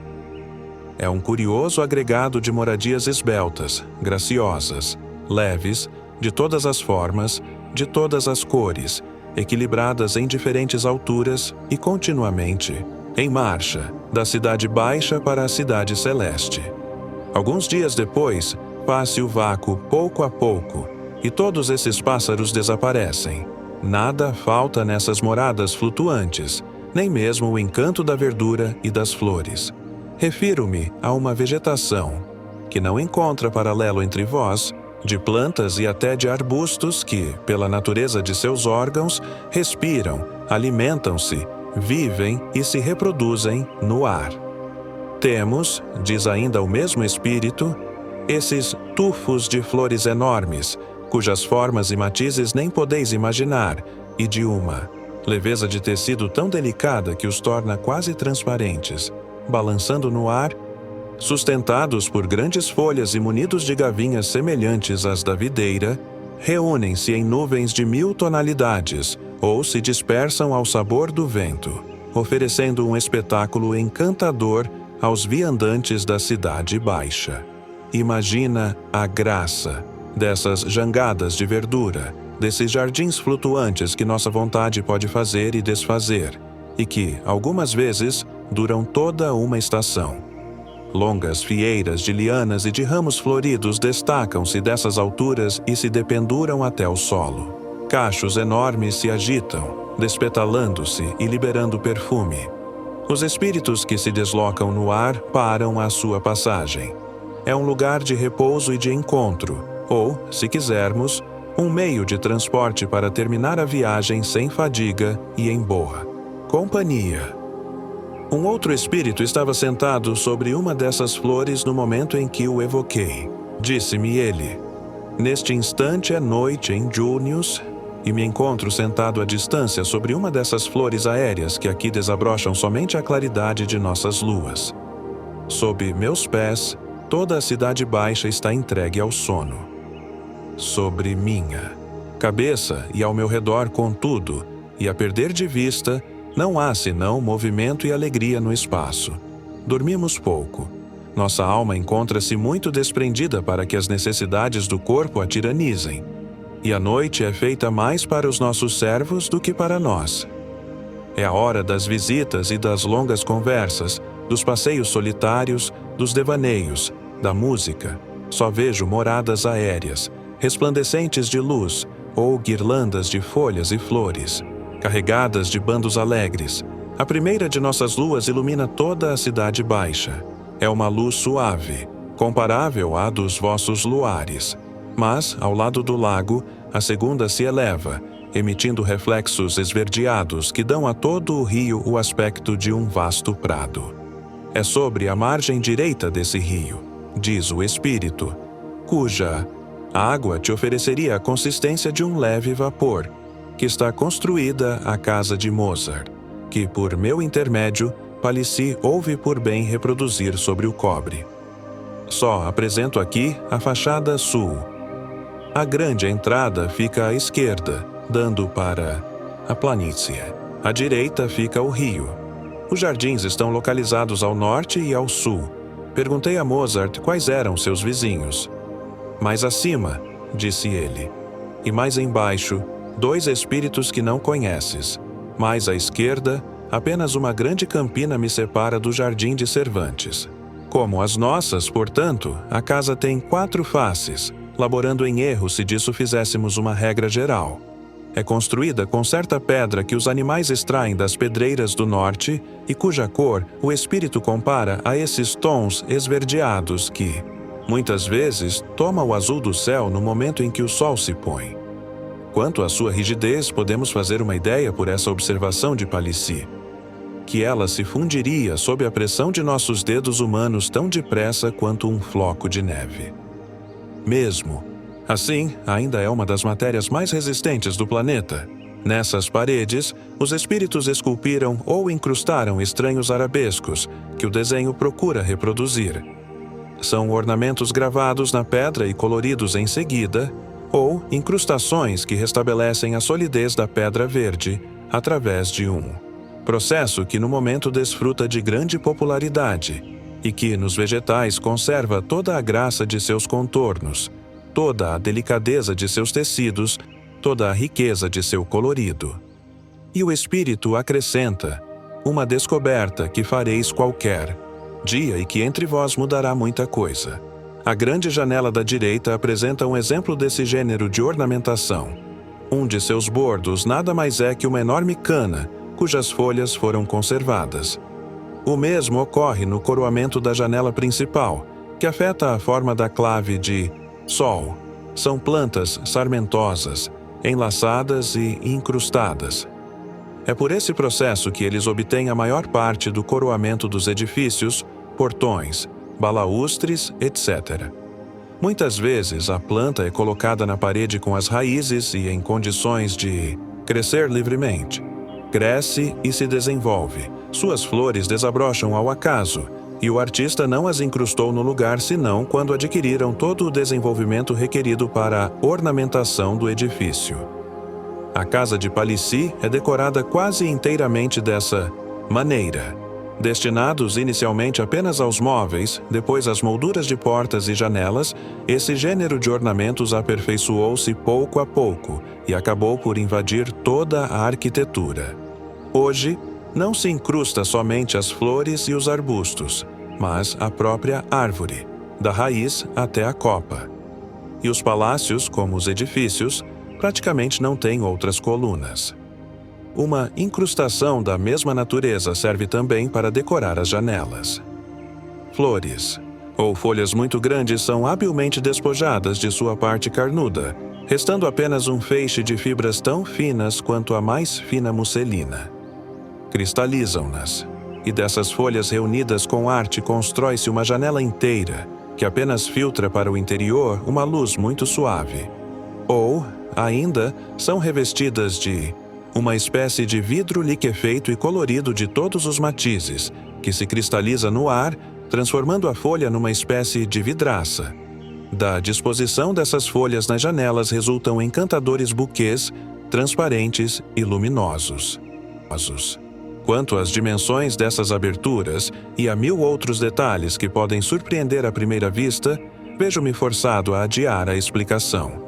É um curioso agregado de moradias esbeltas, graciosas, leves, de todas as formas, de todas as cores, equilibradas em diferentes alturas e continuamente em marcha, da cidade baixa para a cidade celeste. Alguns dias depois, passe o vácuo pouco a pouco, e todos esses pássaros desaparecem, Nada falta nessas moradas flutuantes, nem mesmo o encanto da verdura e das flores. Refiro-me a uma vegetação que não encontra paralelo entre vós, de plantas e até de arbustos que, pela natureza de seus órgãos, respiram, alimentam-se, vivem e se reproduzem no ar. Temos, diz ainda o mesmo Espírito, esses tufos de flores enormes, cujas formas e matizes nem podeis imaginar, e de uma leveza de tecido tão delicada que os torna quase transparentes, balançando no ar, sustentados por grandes folhas e munidos de gavinhas semelhantes às da videira, reúnem-se em nuvens de 1000 tonalidades ou se dispersam ao sabor do vento, oferecendo um espetáculo encantador aos viandantes da cidade baixa. Imagina a graça dessas jangadas de verdura, desses jardins flutuantes que nossa vontade pode fazer e desfazer, e que, algumas vezes, duram toda uma estação. Longas fieiras de lianas e de ramos floridos destacam-se dessas alturas e se dependuram até o solo. Cachos enormes se agitam, despetalando-se e liberando perfume. Os espíritos que se deslocam no ar param à sua passagem. É um lugar de repouso e de encontro, ou, se quisermos, um meio de transporte para terminar a viagem sem fadiga e em boa companhia. Um outro espírito estava sentado sobre uma dessas flores no momento em que o evoquei. Disse-me ele: neste instante é noite em Június, e me encontro sentado à distância sobre uma dessas flores aéreas que aqui desabrocham somente a claridade de nossas luas. Sob meus pés, toda a cidade baixa está entregue ao sono. Sobre minha cabeça e ao meu redor, contudo, e a perder de vista, não há senão movimento e alegria no espaço. Dormimos pouco. Nossa alma encontra-se muito desprendida para que as necessidades do corpo a tiranizem. E a noite é feita mais para os nossos servos do que para nós. É a hora das visitas e das longas conversas, dos passeios solitários, dos devaneios, da música. Só vejo moradas aéreas, resplandecentes de luz, ou guirlandas de folhas e flores, carregadas de bandos alegres. A primeira de nossas luas ilumina toda a cidade baixa. É uma luz suave, comparável à dos vossos luares. Mas, ao lado do lago, a segunda se eleva, emitindo reflexos esverdeados que dão a todo o rio o aspecto de um vasto prado. É sobre a margem direita desse rio, diz o Espírito, cuja água te ofereceria a consistência de um leve vapor, que está construída a casa de Mozart, que, por meu intermédio, Palissy houve por bem reproduzir sobre o cobre. Só apresento aqui a fachada sul. A grande entrada fica à esquerda, dando para a planície. À direita fica o rio. Os jardins estão localizados ao norte e ao sul. Perguntei a Mozart quais eram seus vizinhos. Mais acima, disse ele, e mais embaixo, 2 espíritos que não conheces. Mais à esquerda, apenas uma grande campina me separa do jardim de Cervantes. Como as nossas, portanto, a casa tem 4 faces, laborando em erro se disso fizéssemos uma regra geral. É construída com certa pedra que os animais extraem das pedreiras do norte e cuja cor o espírito compara a esses tons esverdeados que, muitas vezes, toma o azul do céu no momento em que o sol se põe. Quanto à sua rigidez, podemos fazer uma ideia por essa observação de Palissy, que ela se fundiria sob a pressão de nossos dedos humanos tão depressa quanto um floco de neve. Mesmo assim, ainda é uma das matérias mais resistentes do planeta. Nessas paredes, os espíritos esculpiram ou incrustaram estranhos arabescos que o desenho procura reproduzir. São ornamentos gravados na pedra e coloridos em seguida, ou incrustações que restabelecem a solidez da pedra verde através de um processo que no momento desfruta de grande popularidade e que nos vegetais conserva toda a graça de seus contornos, toda a delicadeza de seus tecidos, toda a riqueza de seu colorido. E o Espírito acrescenta, uma descoberta que fareis qualquer dia e que entre vós mudará muita coisa. A grande janela da direita apresenta um exemplo desse gênero de ornamentação. Um de seus bordos nada mais é que uma enorme cana, cujas folhas foram conservadas. O mesmo ocorre no coroamento da janela principal, que afeta a forma da clave de sol. São plantas sarmentosas, enlaçadas e incrustadas. É por esse processo que eles obtêm a maior parte do coroamento dos edifícios, portões, balaústres, etc. Muitas vezes, a planta é colocada na parede com as raízes e em condições de crescer livremente. Cresce e se desenvolve. Suas flores desabrocham ao acaso, e o artista não as incrustou no lugar senão quando adquiriram todo o desenvolvimento requerido para a ornamentação do edifício. A casa de Palissy é decorada quase inteiramente dessa maneira. Destinados inicialmente apenas aos móveis, depois às molduras de portas e janelas, esse gênero de ornamentos aperfeiçoou-se pouco a pouco e acabou por invadir toda a arquitetura. Hoje, não se incrusta somente as flores e os arbustos, mas a própria árvore, da raiz até a copa. E os palácios, como os edifícios, praticamente não têm outras colunas. Uma incrustação da mesma natureza serve também para decorar as janelas. Flores ou folhas muito grandes são habilmente despojadas de sua parte carnuda, restando apenas um feixe de fibras tão finas quanto a mais fina musselina. Cristalizam-nas, e dessas folhas reunidas com arte constrói-se uma janela inteira, que apenas filtra para o interior uma luz muito suave. Ou, ainda, são revestidas de uma espécie de vidro liquefeito e colorido de todos os matizes, que se cristaliza no ar, transformando a folha numa espécie de vidraça. Da disposição dessas folhas nas janelas resultam encantadores buquês, transparentes e luminosos. Quanto às dimensões dessas aberturas e a 1000 outros detalhes que podem surpreender à primeira vista, vejo-me forçado a adiar a explicação.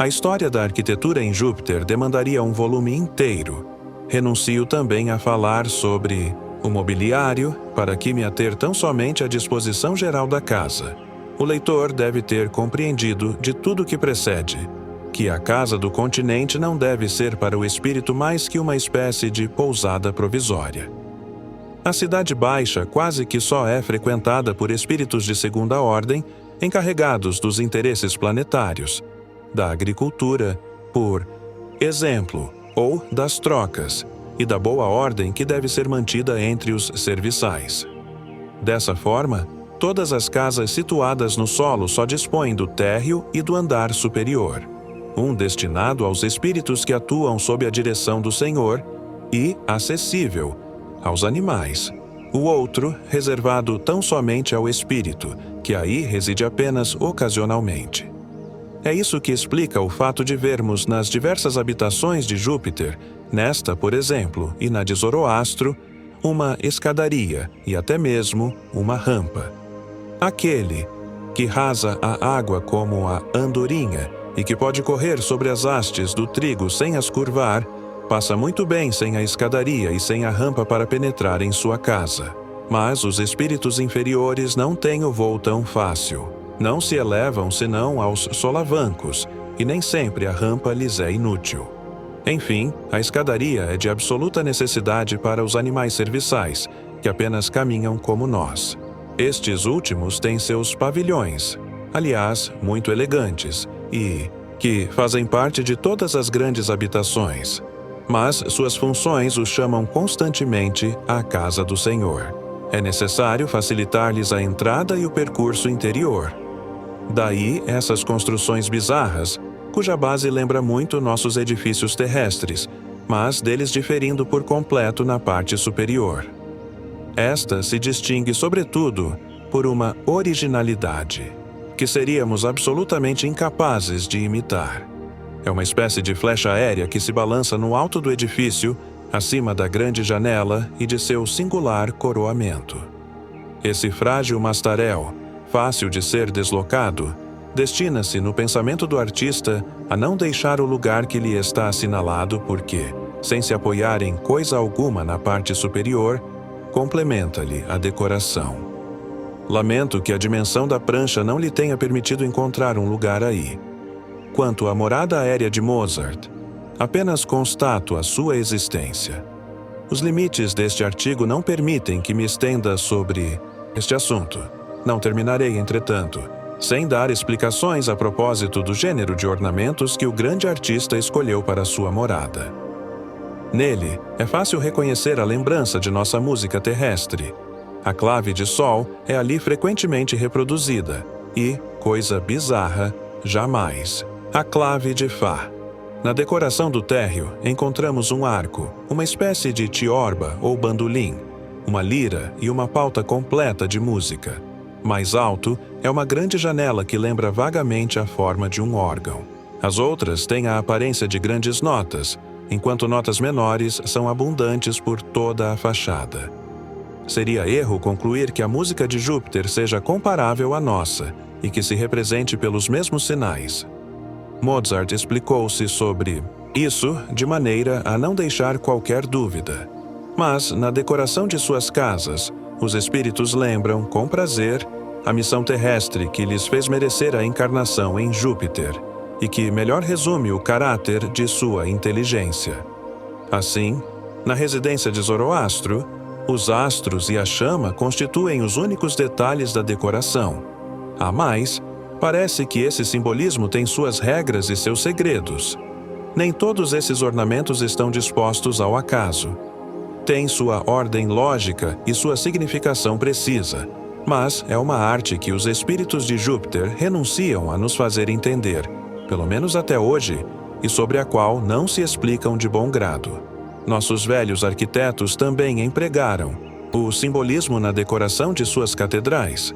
A história da arquitetura em Júpiter demandaria um volume inteiro. Renuncio também a falar sobre o mobiliário, para que me ater tão somente à disposição geral da casa. O leitor deve ter compreendido de tudo o que precede, que a casa do continente não deve ser para o espírito mais que uma espécie de pousada provisória. A Cidade Baixa quase que só é frequentada por espíritos de segunda ordem, encarregados dos interesses planetários, da agricultura, por exemplo, ou das trocas, e da boa ordem que deve ser mantida entre os serviçais. Dessa forma, todas as casas situadas no solo só dispõem do térreo e do andar superior, um destinado aos espíritos que atuam sob a direção do Senhor e acessível aos animais, o outro reservado tão somente ao espírito, que aí reside apenas ocasionalmente. É isso que explica o fato de vermos nas diversas habitações de Júpiter, nesta, por exemplo, e na de Zoroastro, uma escadaria e até mesmo uma rampa. Aquele que rasa a água como a andorinha e que pode correr sobre as hastes do trigo sem as curvar, passa muito bem sem a escadaria e sem a rampa para penetrar em sua casa. Mas os espíritos inferiores não têm o voo tão fácil. Não se elevam senão aos solavancos, e nem sempre a rampa lhes é inútil. Enfim, a escadaria é de absoluta necessidade para os animais serviçais, que apenas caminham como nós. Estes últimos têm seus pavilhões, aliás, muito elegantes, e que fazem parte de todas as grandes habitações. Mas suas funções os chamam constantemente à casa do Senhor. É necessário facilitar-lhes a entrada e o percurso interior. Daí essas construções bizarras, cuja base lembra muito nossos edifícios terrestres, mas deles diferindo por completo na parte superior. Esta se distingue, sobretudo, por uma originalidade, que seríamos absolutamente incapazes de imitar. É uma espécie de flecha aérea que se balança no alto do edifício, acima da grande janela e de seu singular coroamento. Esse frágil mastarel, fácil de ser deslocado, destina-se no pensamento do artista a não deixar o lugar que lhe está assinalado porque, sem se apoiar em coisa alguma na parte superior, complementa-lhe a decoração. Lamento que a dimensão da prancha não lhe tenha permitido encontrar um lugar aí. Quanto à morada aérea de Mozart, apenas constato a sua existência. Os limites deste artigo não permitem que me estenda sobre este assunto. Não terminarei, entretanto, sem dar explicações a propósito do gênero de ornamentos que o grande artista escolheu para sua morada. Nele, é fácil reconhecer a lembrança de nossa música terrestre. A clave de Sol é ali frequentemente reproduzida e, coisa bizarra, jamais, a clave de Fá. Na decoração do térreo, encontramos um arco, uma espécie de tiorba ou bandolim, uma lira e uma pauta completa de música. Mais alto é uma grande janela que lembra vagamente a forma de um órgão. As outras têm a aparência de grandes notas, enquanto notas menores são abundantes por toda a fachada. Seria erro concluir que a música de Júpiter seja comparável à nossa e que se represente pelos mesmos sinais. Mozart explicou-se sobre isso de maneira a não deixar qualquer dúvida. Mas, na decoração de suas casas, os espíritos lembram, com prazer, a missão terrestre que lhes fez merecer a encarnação em Júpiter e que melhor resume o caráter de sua inteligência. Assim, na residência de Zoroastro, os astros e a chama constituem os únicos detalhes da decoração. A mais, parece que esse simbolismo tem suas regras e seus segredos. Nem todos esses ornamentos estão dispostos ao acaso. Tem sua ordem lógica e sua significação precisa, mas é uma arte que os espíritos de Júpiter renunciam a nos fazer entender, pelo menos até hoje, e sobre a qual não se explicam de bom grado. Nossos velhos arquitetos também empregaram o simbolismo na decoração de suas catedrais.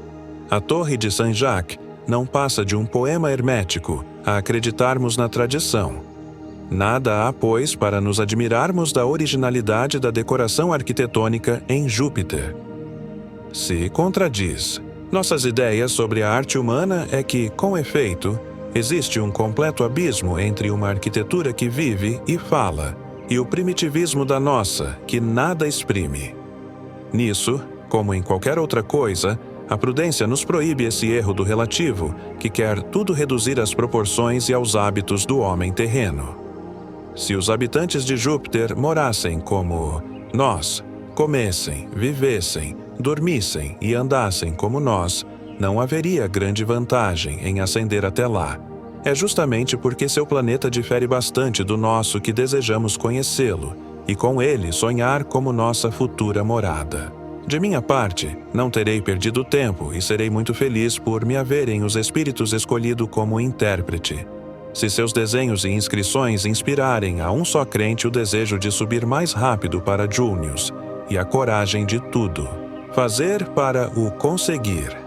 A Torre de Saint-Jacques não passa de um poema hermético, a acreditarmos na tradição. Nada há, pois, para nos admirarmos da originalidade da decoração arquitetônica em Júpiter. Se contradiz. Nossas ideias sobre a arte humana é que, com efeito, existe um completo abismo entre uma arquitetura que vive e fala, e o primitivismo da nossa, que nada exprime. Nisso, como em qualquer outra coisa, a prudência nos proíbe esse erro do relativo, que quer tudo reduzir às proporções e aos hábitos do homem terreno. Se os habitantes de Júpiter morassem como nós, comessem, vivessem, dormissem e andassem como nós, não haveria grande vantagem em ascender até lá. É justamente porque seu planeta difere bastante do nosso que desejamos conhecê-lo e com ele sonhar como nossa futura morada. De minha parte, não terei perdido tempo e serei muito feliz por me haverem os espíritos escolhido como intérprete. Se seus desenhos e inscrições inspirarem a um só crente o desejo de subir mais rápido para Június e a coragem de tudo, fazer para o conseguir.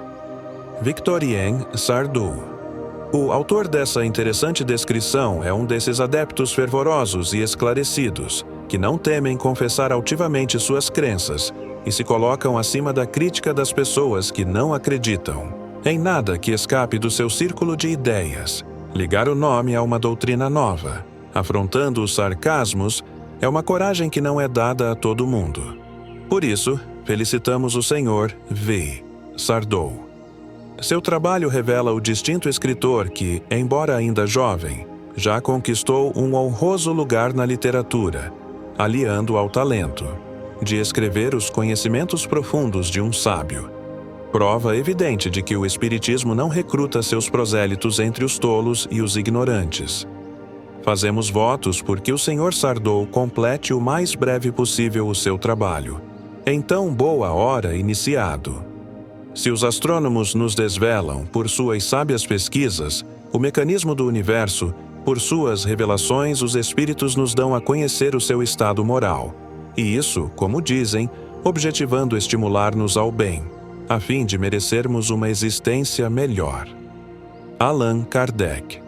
Victorien Sardou. O autor dessa interessante descrição é um desses adeptos fervorosos e esclarecidos, que não temem confessar altivamente suas crenças e se colocam acima da crítica das pessoas que não acreditam em nada que escape do seu círculo de ideias. Ligar o nome a uma doutrina nova, afrontando os sarcasmos, é uma coragem que não é dada a todo mundo. Por isso, felicitamos o Sr. V. Sardou. Seu trabalho revela o distinto escritor que, embora ainda jovem, já conquistou um honroso lugar na literatura, aliando ao talento de escrever os conhecimentos profundos de um sábio. Prova evidente de que o Espiritismo não recruta seus prosélitos entre os tolos e os ignorantes. Fazemos votos porque o Sr. Sardou complete o mais breve possível o seu trabalho, em tão boa hora iniciado. Se os astrônomos nos desvelam, por suas sábias pesquisas, o mecanismo do universo, por suas revelações os espíritos nos dão a conhecer o seu estado moral, e isso, como dizem, objetivando estimular-nos ao bem, a fim de merecermos uma existência melhor. Allan Kardec.